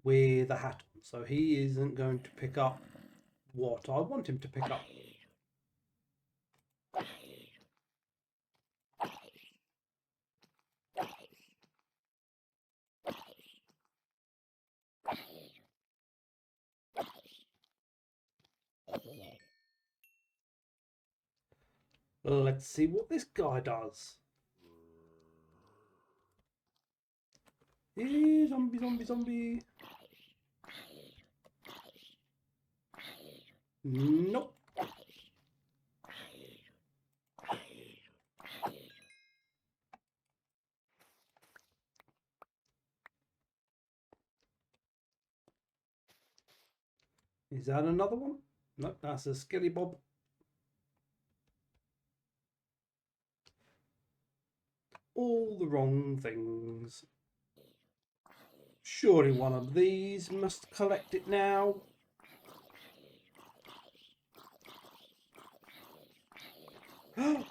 with a hat on, so he isn't going to pick up what I want him to pick up. Let's see what this guy does. Zombie, zombie, zombie. Nope. Is that another one? Nope, that's a Skelly Bob. All the wrong things. Surely one of these must collect it now.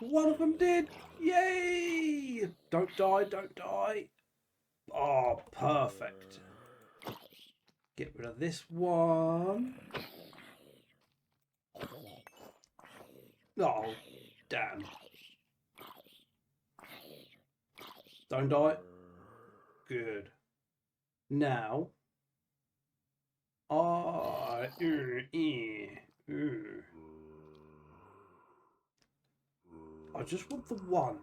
One of them did! Yay! Don't die, don't die. Oh, perfect. Get rid of this one. Oh, damn. Don't die. Good. Now, I just want the one.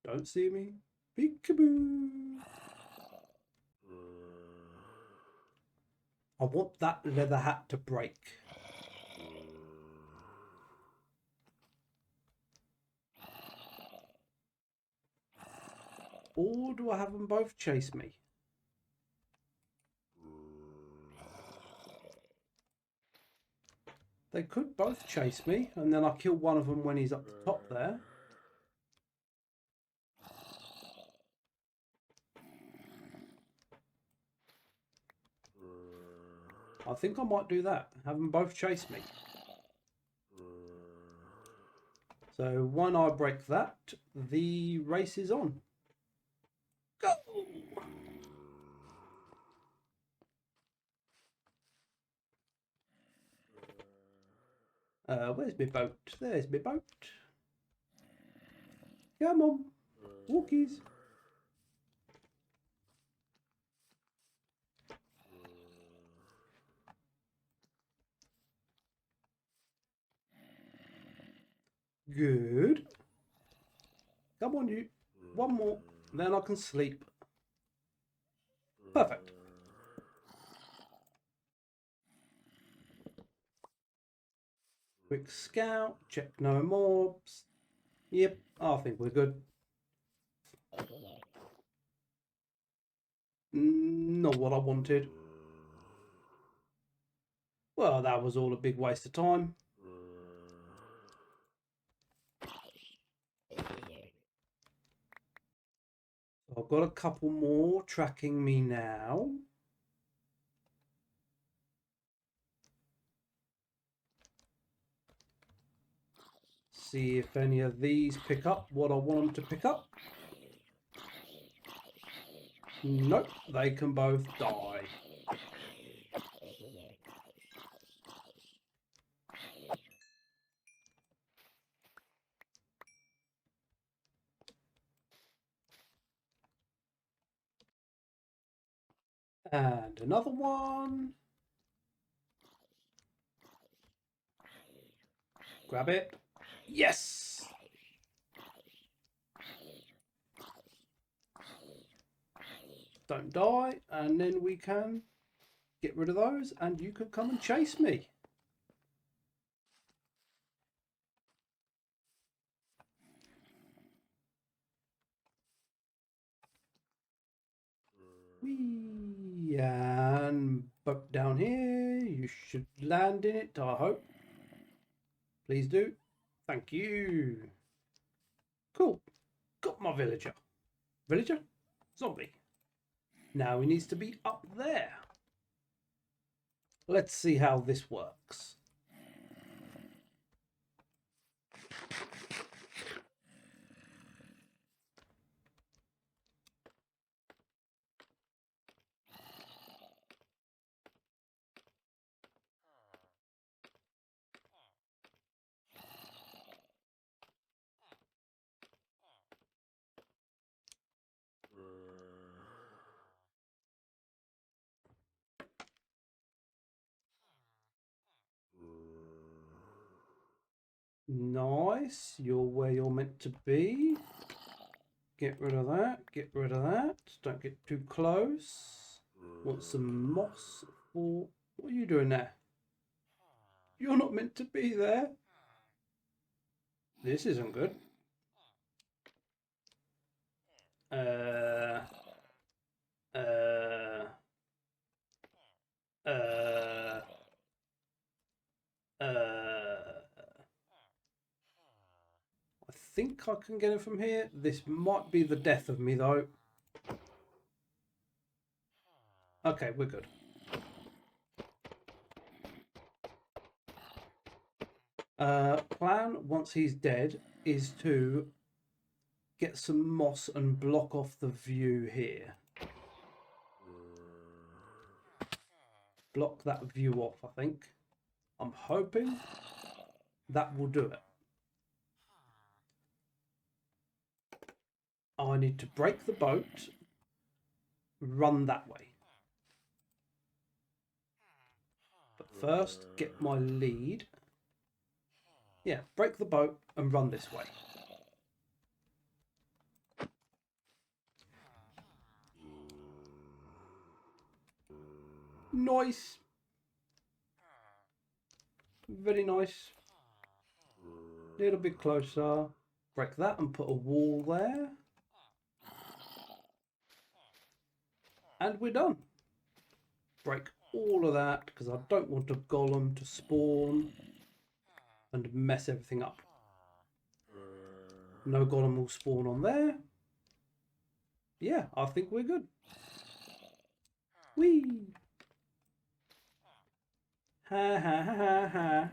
Don't see me. Peekaboo. I want that leather hat to break. Or do I have them both chase me? They could both chase me, and then I kill one of them when he's up the top there. I think I might do that. Have them both chase me. So when I break that, the race is on. Go! Where's my boat? There's my boat. Come on. Walkies. Good. Come on, you. one more, then I can sleep. Perfect. Quick scout, check no mobs. Yep, I think we're good. Not what I wanted. Well, that was all a big waste of time. I've got a couple more tracking me now. See if any of these pick up what I want them to pick up. Nope, they can both die. And another one. Grab it. Yes! Don't die, and then we can get rid of those, and you can come and chase me. Whee! And boat down here. You should land in it, I hope. Please do. Thank you. Cool. Got my villager. Villager? Zombie. Now he needs to be up there. Let's see how this works. Nice. You're where you're meant to be. Get rid of that. Get rid of that. Don't get too close. Want some moss for... What are you doing there? You're not meant to be there. This isn't good. I think I can get it from here. This might be the death of me, though. Okay, we're good. Plan, once he's dead, is to get some moss and block off the view here. Block that view off, I think. I'm hoping that will do it. I need to break the boat, run that way. But first, get my lead. Yeah, break the boat and run this way. Nice. Very nice. Little bit closer. Break that and put a wall there. And we're done. Break all of that because I don't want a golem to spawn and mess everything up. No golem will spawn on there. Yeah, I think we're good. Whee! Ha ha ha ha ha.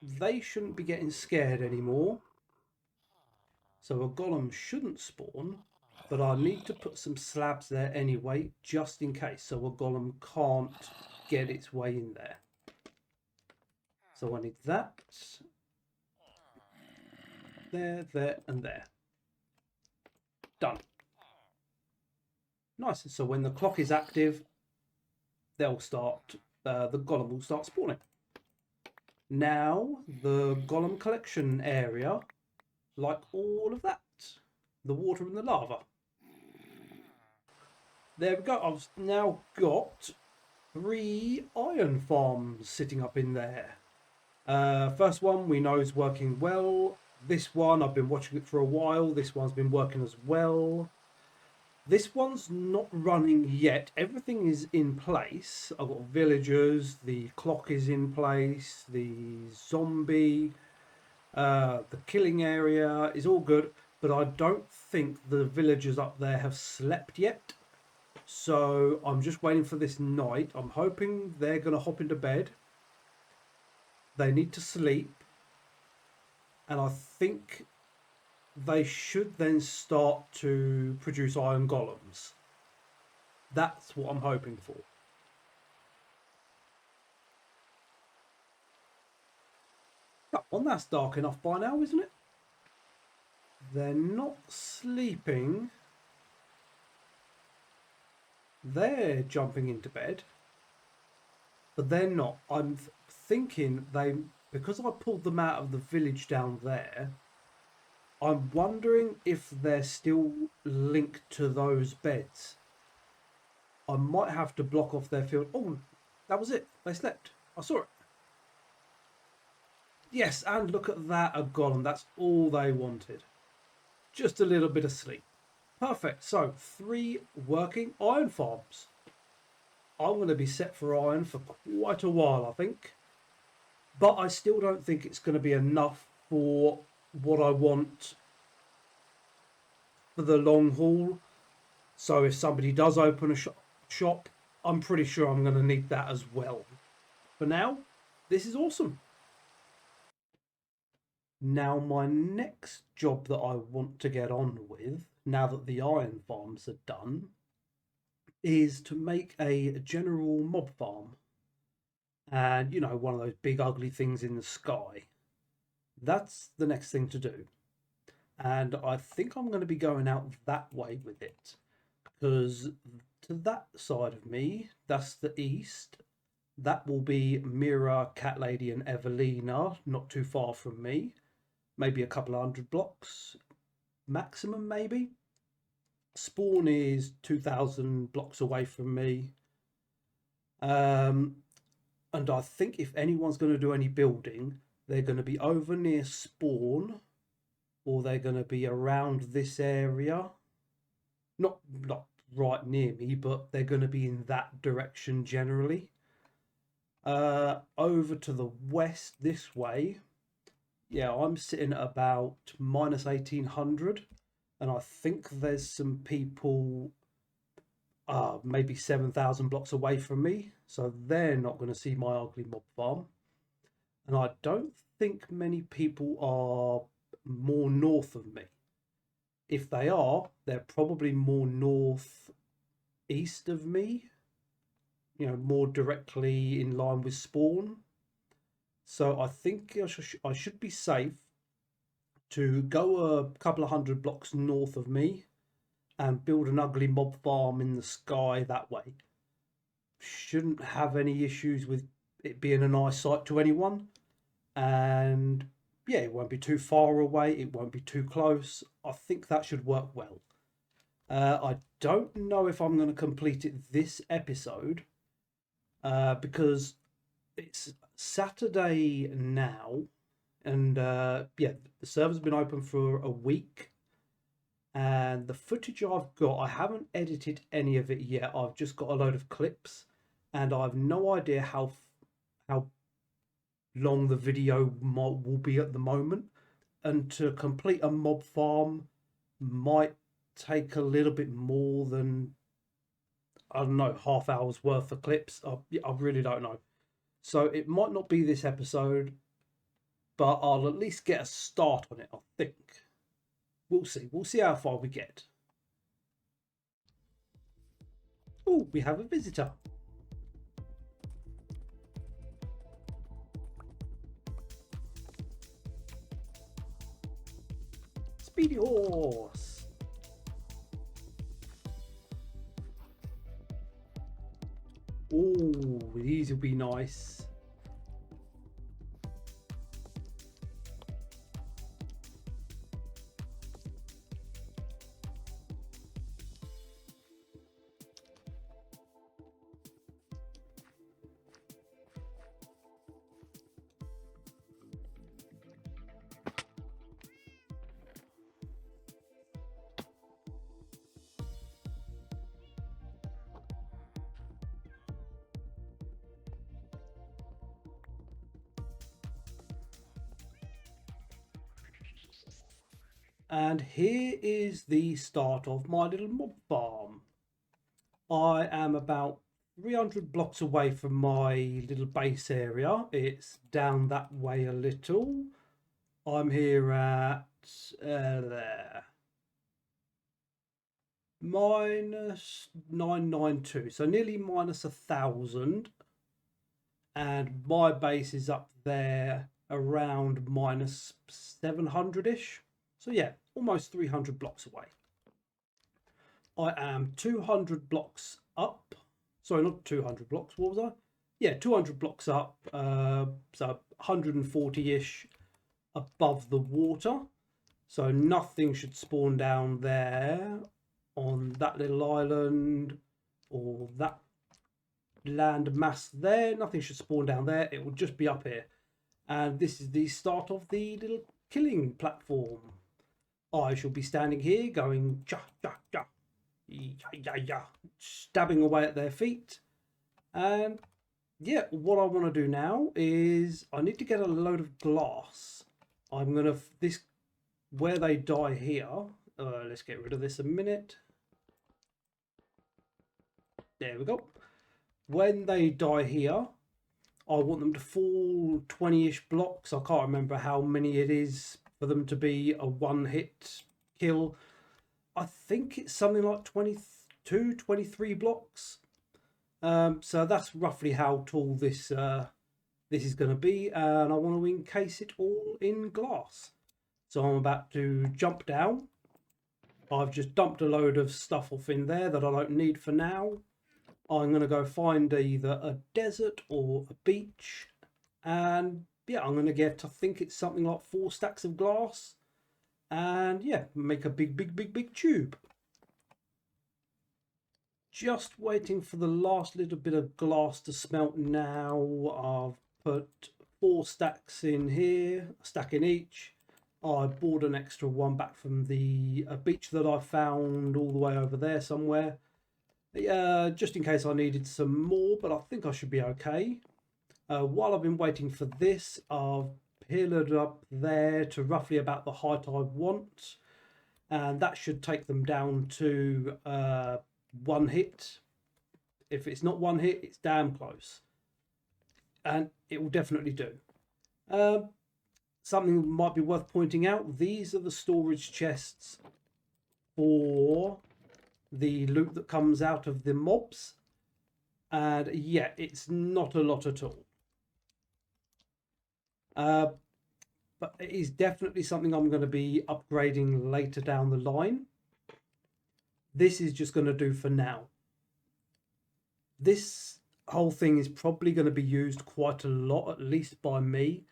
They shouldn't be getting scared anymore. So a golem shouldn't spawn, but I need to put some slabs there anyway, just in case, so a golem can't get its way in there. So I need that. There, there, and there. Done. Nice. So when the clock is active, they'll start. The golem will start spawning. Now, the golem collection area, like all of that. The water and the lava. There we go. I've now got 3 iron farms sitting up in there. First one we know is working well. This one, I've been watching it for a while. This one's been working as well. This one's not running yet. Everything is in place. I've got villagers. The clock is in place. The zombie, the killing area is all good. But I don't think the villagers up there have slept yet. So I'm just waiting for this night. I'm hoping they're going to hop into bed. They need to sleep. And I think they should then start to produce iron golems. That's what I'm hoping for. Come on, that's dark enough by now, isn't it? They're not sleeping. They're jumping into bed. But they're not. I'm thinking because I pulled them out of the village down there, I'm wondering if they're still linked to those beds. I might have to block off their field. Oh, that was it. They slept. I saw it. Yes, and look at that, a golem. That's all they wanted. Just a little bit of sleep. Perfect. So, 3 working iron farms. I'm going to be set for iron for quite a while, I think. But I still don't think it's going to be enough for what I want for the long haul. So if somebody does open a shop, I'm pretty sure I'm going to need that as well. For now, this is awesome. Now my next job that I want to get on with, now that the iron farms are done, is to make a general mob farm. And, you know, one of those big ugly things in the sky. That's the next thing to do. And I think I'm going to be going out that way with it. Because to that side of me, that's the east. That will be Mira, Cat Lady and Evelina, not too far from me. Maybe a couple of 100 blocks maximum, maybe. Spawn is 2,000 blocks away from me. And I think if anyone's going to do any building, they're going to be over near spawn, or they're going to be around this area. Not right near me, but they're going to be in that direction generally. Over to the west this way, yeah, I'm sitting at about minus 1800, and I think there's some people maybe 7,000 blocks away from me, so they're not going to see my ugly mob farm. And I don't think many people are more north of me. If they are, they're probably more north east of me, you know, more directly in line with spawn. So I think I should be safe to go a couple of 100 blocks north of me and build an ugly mob farm in the sky that way. Shouldn't have any issues with it being an eyesight to anyone. And yeah, it won't be too far away. It won't be too close. I think that should work well. I don't know if I'm going to complete it this episode because it's Saturday now. And yeah, the server's been open for a week. And the footage I've got, I haven't edited any of it yet. I've just got a load of clips, and I've no idea how long the video will be at the moment. And to complete a mob farm might take a little bit more than, I don't know, half hour's worth of clips. I really don't know. So it might not be this episode, but I'll at least get a start on it, I think. We'll see. We'll see how far we get. Oh, we have a visitor. Speedy horse. Oh, these will be nice. And here is the start of my little mob farm. I am about 300 blocks away from my little base area. It's down that way a little. I'm here at there. Minus 992, so nearly minus 1,000. And my base is up there around minus 700-ish. So yeah, almost 300 blocks away. I am 200 blocks up. Sorry, not 200 blocks. What was I? Yeah, 200 blocks up. So 140-ish above the water. So nothing should spawn down there on that little island or that land mass there. Nothing should spawn down there. It will just be up here. And this is the start of the little killing platform. I shall be standing here going ja ja ja ja ja, stabbing away at their feet. And yeah, what I want to do now is I need to get a load of glass. I'm gonna where they die here. Let's get rid of this a minute. There we go. When they die here, I want them to fall 20-ish blocks. I can't remember how many it is for them to be a one-hit kill. I think it's something like 22, 23 blocks. So that's roughly how tall this is going to be, and I want to encase it all in glass. So I'm about to jump down. I've just dumped a load of stuff off in there that I don't need for now. I'm going to go find either a desert or a beach, and yeah, I'm going to get, I think it's something like 4 stacks of glass, and yeah, make a big tube. Just waiting for the last little bit of glass to smelt now. I've put 4 stacks in here, a stack in each. I bought an extra one back from the beach that I found all the way over there somewhere. Just in case I needed some more, but I think I should be okay. While I've been waiting for this, I've pillared up there to roughly about the height I want, and that should take them down to 1 hit. If it's not 1 hit, it's damn close, and it will definitely do. Something might be worth pointing out, these are the storage chests for the loot that comes out of the mobs, and yeah, it's not a lot at all, but it is definitely something I'm going to be upgrading later down the line. This is just going to do for now. This whole thing is probably going to be used quite a lot, at least by me.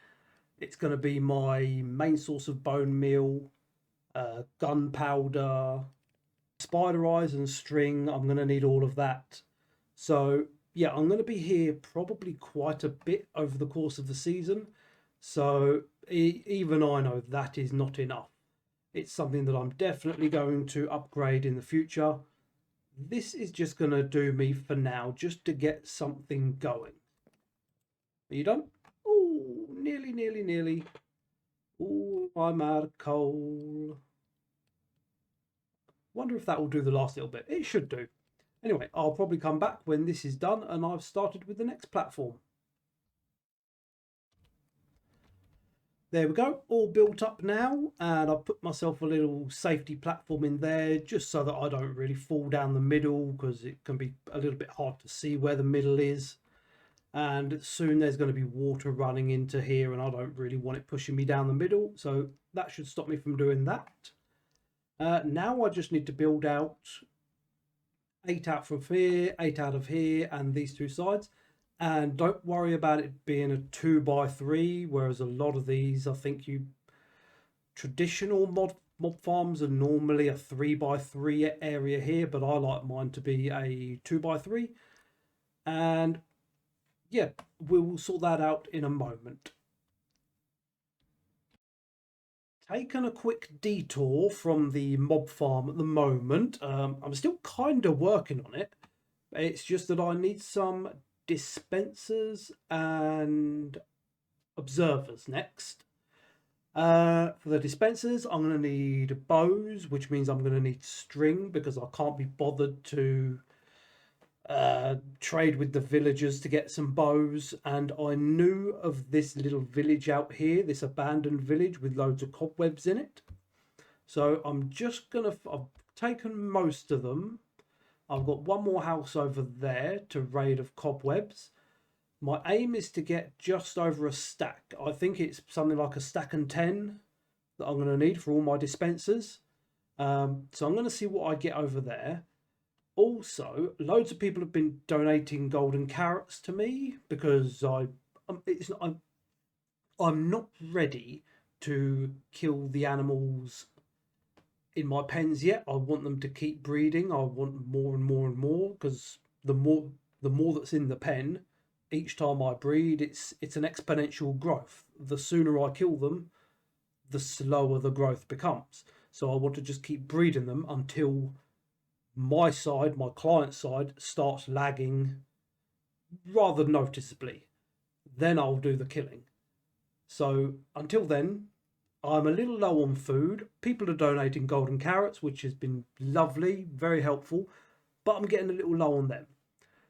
It's going to be my main source of bone meal, gunpowder, spider eyes and string. I'm going to need all of that. So yeah, I'm going to be here probably quite a bit over the course of the season. So even I know that is not enough. It's something that I'm definitely going to upgrade in the future. This is just going to do me for now, just to get something going. Are you done? Oh, nearly. Oh, I'm out of coal. Wonder if that will do the last little bit. It should do. Anyway, I'll probably come back when this is done and I've started with the next platform. There we go, all built up now, and I've put myself a little safety platform in there just so that I don't really fall down the middle, because it can be a little bit hard to see where the middle is. And soon there's going to be water running into here, and I don't really want it pushing me down the middle, so that should stop me from doing that. Now I just need to build out 8 out from here, 8 out of here, and these 2 sides. And don't worry about it being a 2x3, whereas a lot of these, I think traditional mob farms are normally a 3x3 area here, but I like mine to be a 2x3. And yeah, we'll sort that out in a moment. Taken a quick detour from the mob farm at the moment. I'm still kind of working on it. It's just that I need some dispensers and observers next. For the dispensers, I'm going to need bows, which means I'm going to need string because I can't be bothered to trade with the villagers to get some bows. And I knew of this little village out here, this abandoned village with loads of cobwebs in it. So I'm just going to, I've taken most of them. I've got one more house over there to raid of cobwebs. My aim is to get just over a stack. I think it's something like a stack and 10 that I'm going to need for all my dispensers. So I'm going to see what I get over there. Also, loads of people have been donating golden carrots to me because I'm not ready to kill the animals in my pens yet. I want them to keep breeding. I want more and more and more because the more that's in the pen, each time I breed, it's an exponential growth. The sooner I kill them, the slower the growth becomes. So I want to just keep breeding them until my side, my client side, starts lagging rather noticeably. Then I'll do the killing. So until then, I'm a little low on food. People are donating golden carrots, which has been lovely, very helpful, but I'm getting a little low on them.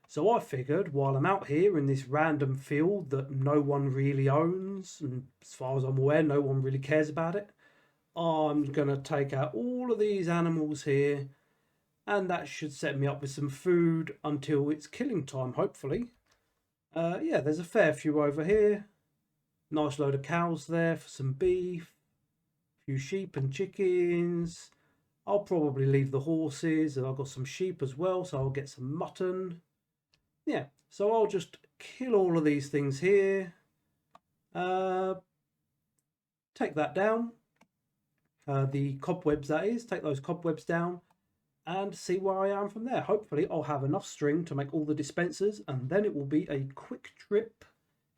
So I figured while I'm out here in this random field that no one really owns, and as far as I'm aware, no one really cares about it, I'm going to take out all of these animals here, and that should set me up with some food until it's killing time, hopefully. Yeah, there's a fair few over here. Nice load of cows there for some beef, a few sheep and chickens. I'll probably leave the horses, and I've got some sheep as well, so I'll get some mutton. Yeah, so I'll just kill all of these things here. Take that down. The cobwebs, that is. Take those cobwebs down and see where I am from there. Hopefully I'll have enough string to make all the dispensers, and then it will be a quick trip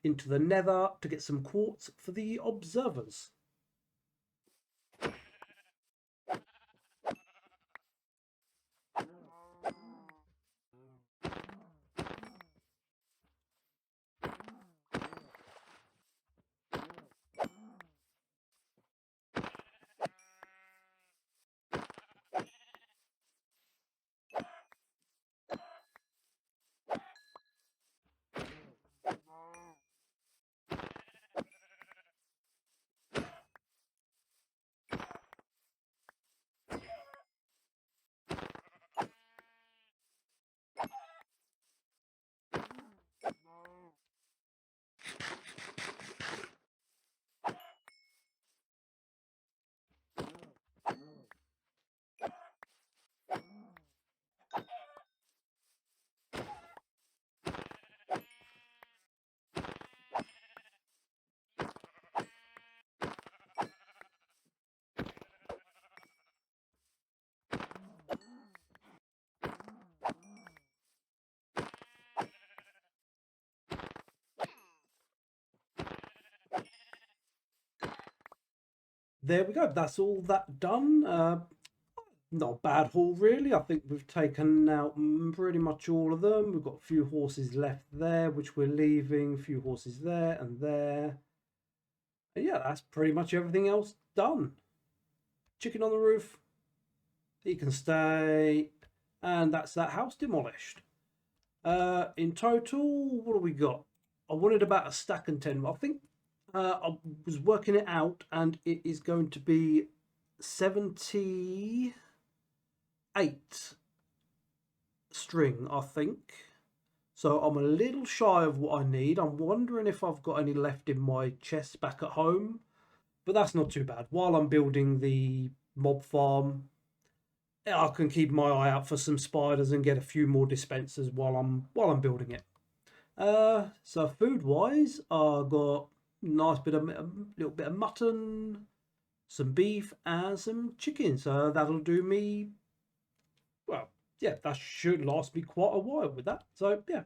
into the nether to get some quartz for the observers. There we go, that's all that done. Not a bad haul really. I think we've taken out pretty much all of them. We've got a few horses left there which we're leaving, a few horses there and there. And yeah, that's pretty much everything else done. Chicken on the roof, he can stay, and that's that house demolished. In total, what do we got? I wanted about a stack and 10. I think I was working it out, and it is going to be 78 string, I think. So I'm a little shy of what I need. I'm wondering if I've got any left in my chest back at home, but that's not too bad. While I'm building the mob farm, I can keep my eye out for some spiders and get a few more dispensers while I'm building it. So food wise, I've got a little bit of mutton, some beef, and some chicken. So that'll do me. Well, yeah, that should last me quite a while with that. So yeah,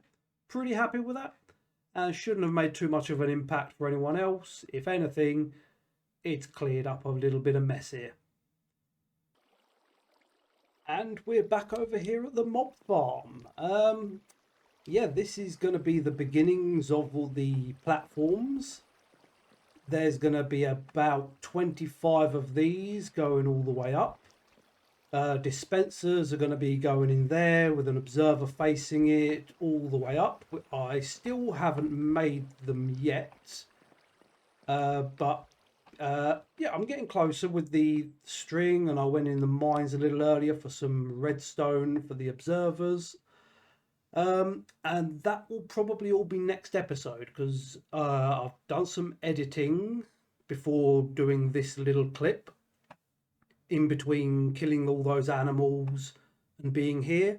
pretty happy with that. And shouldn't have made too much of an impact for anyone else. If anything, it's cleared up a little bit of mess here. And we're back over here at the mob farm. Yeah, this is going to be the beginnings of all the platforms. there's going to be about 25 of these going all the way up. Dispensers are going to be going in there with an observer facing it all the way up. I still haven't made them yet, but yeah, I'm getting closer with the string, and I went in the mines a little earlier for some redstone for the observers. And that will probably all be next episode, because I've done some editing before doing this little clip in between killing all those animals and being here,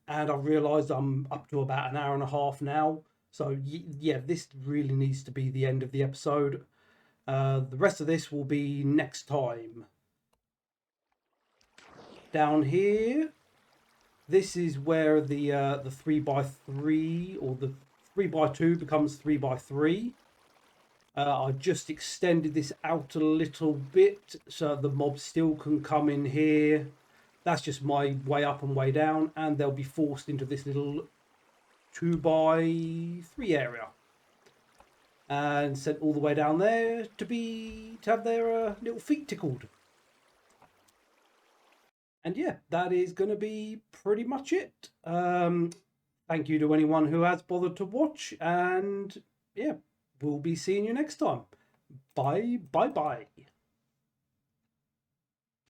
and I've realized I'm up to about an hour and a half now. So yeah, this really needs to be the end of the episode. The rest of this will be next time. Down here, this is where the 3x3 or the 3x2 becomes 3x3. I just extended this out a little bit so the mobs still can come in here. That's just my way up and way down, and they'll be forced into this little 2x3 area and sent all the way down there to have their little feet tickled. And yeah, that is going to be pretty much it. Thank you to anyone who has bothered to watch, and yeah, we'll be seeing you next time. Bye.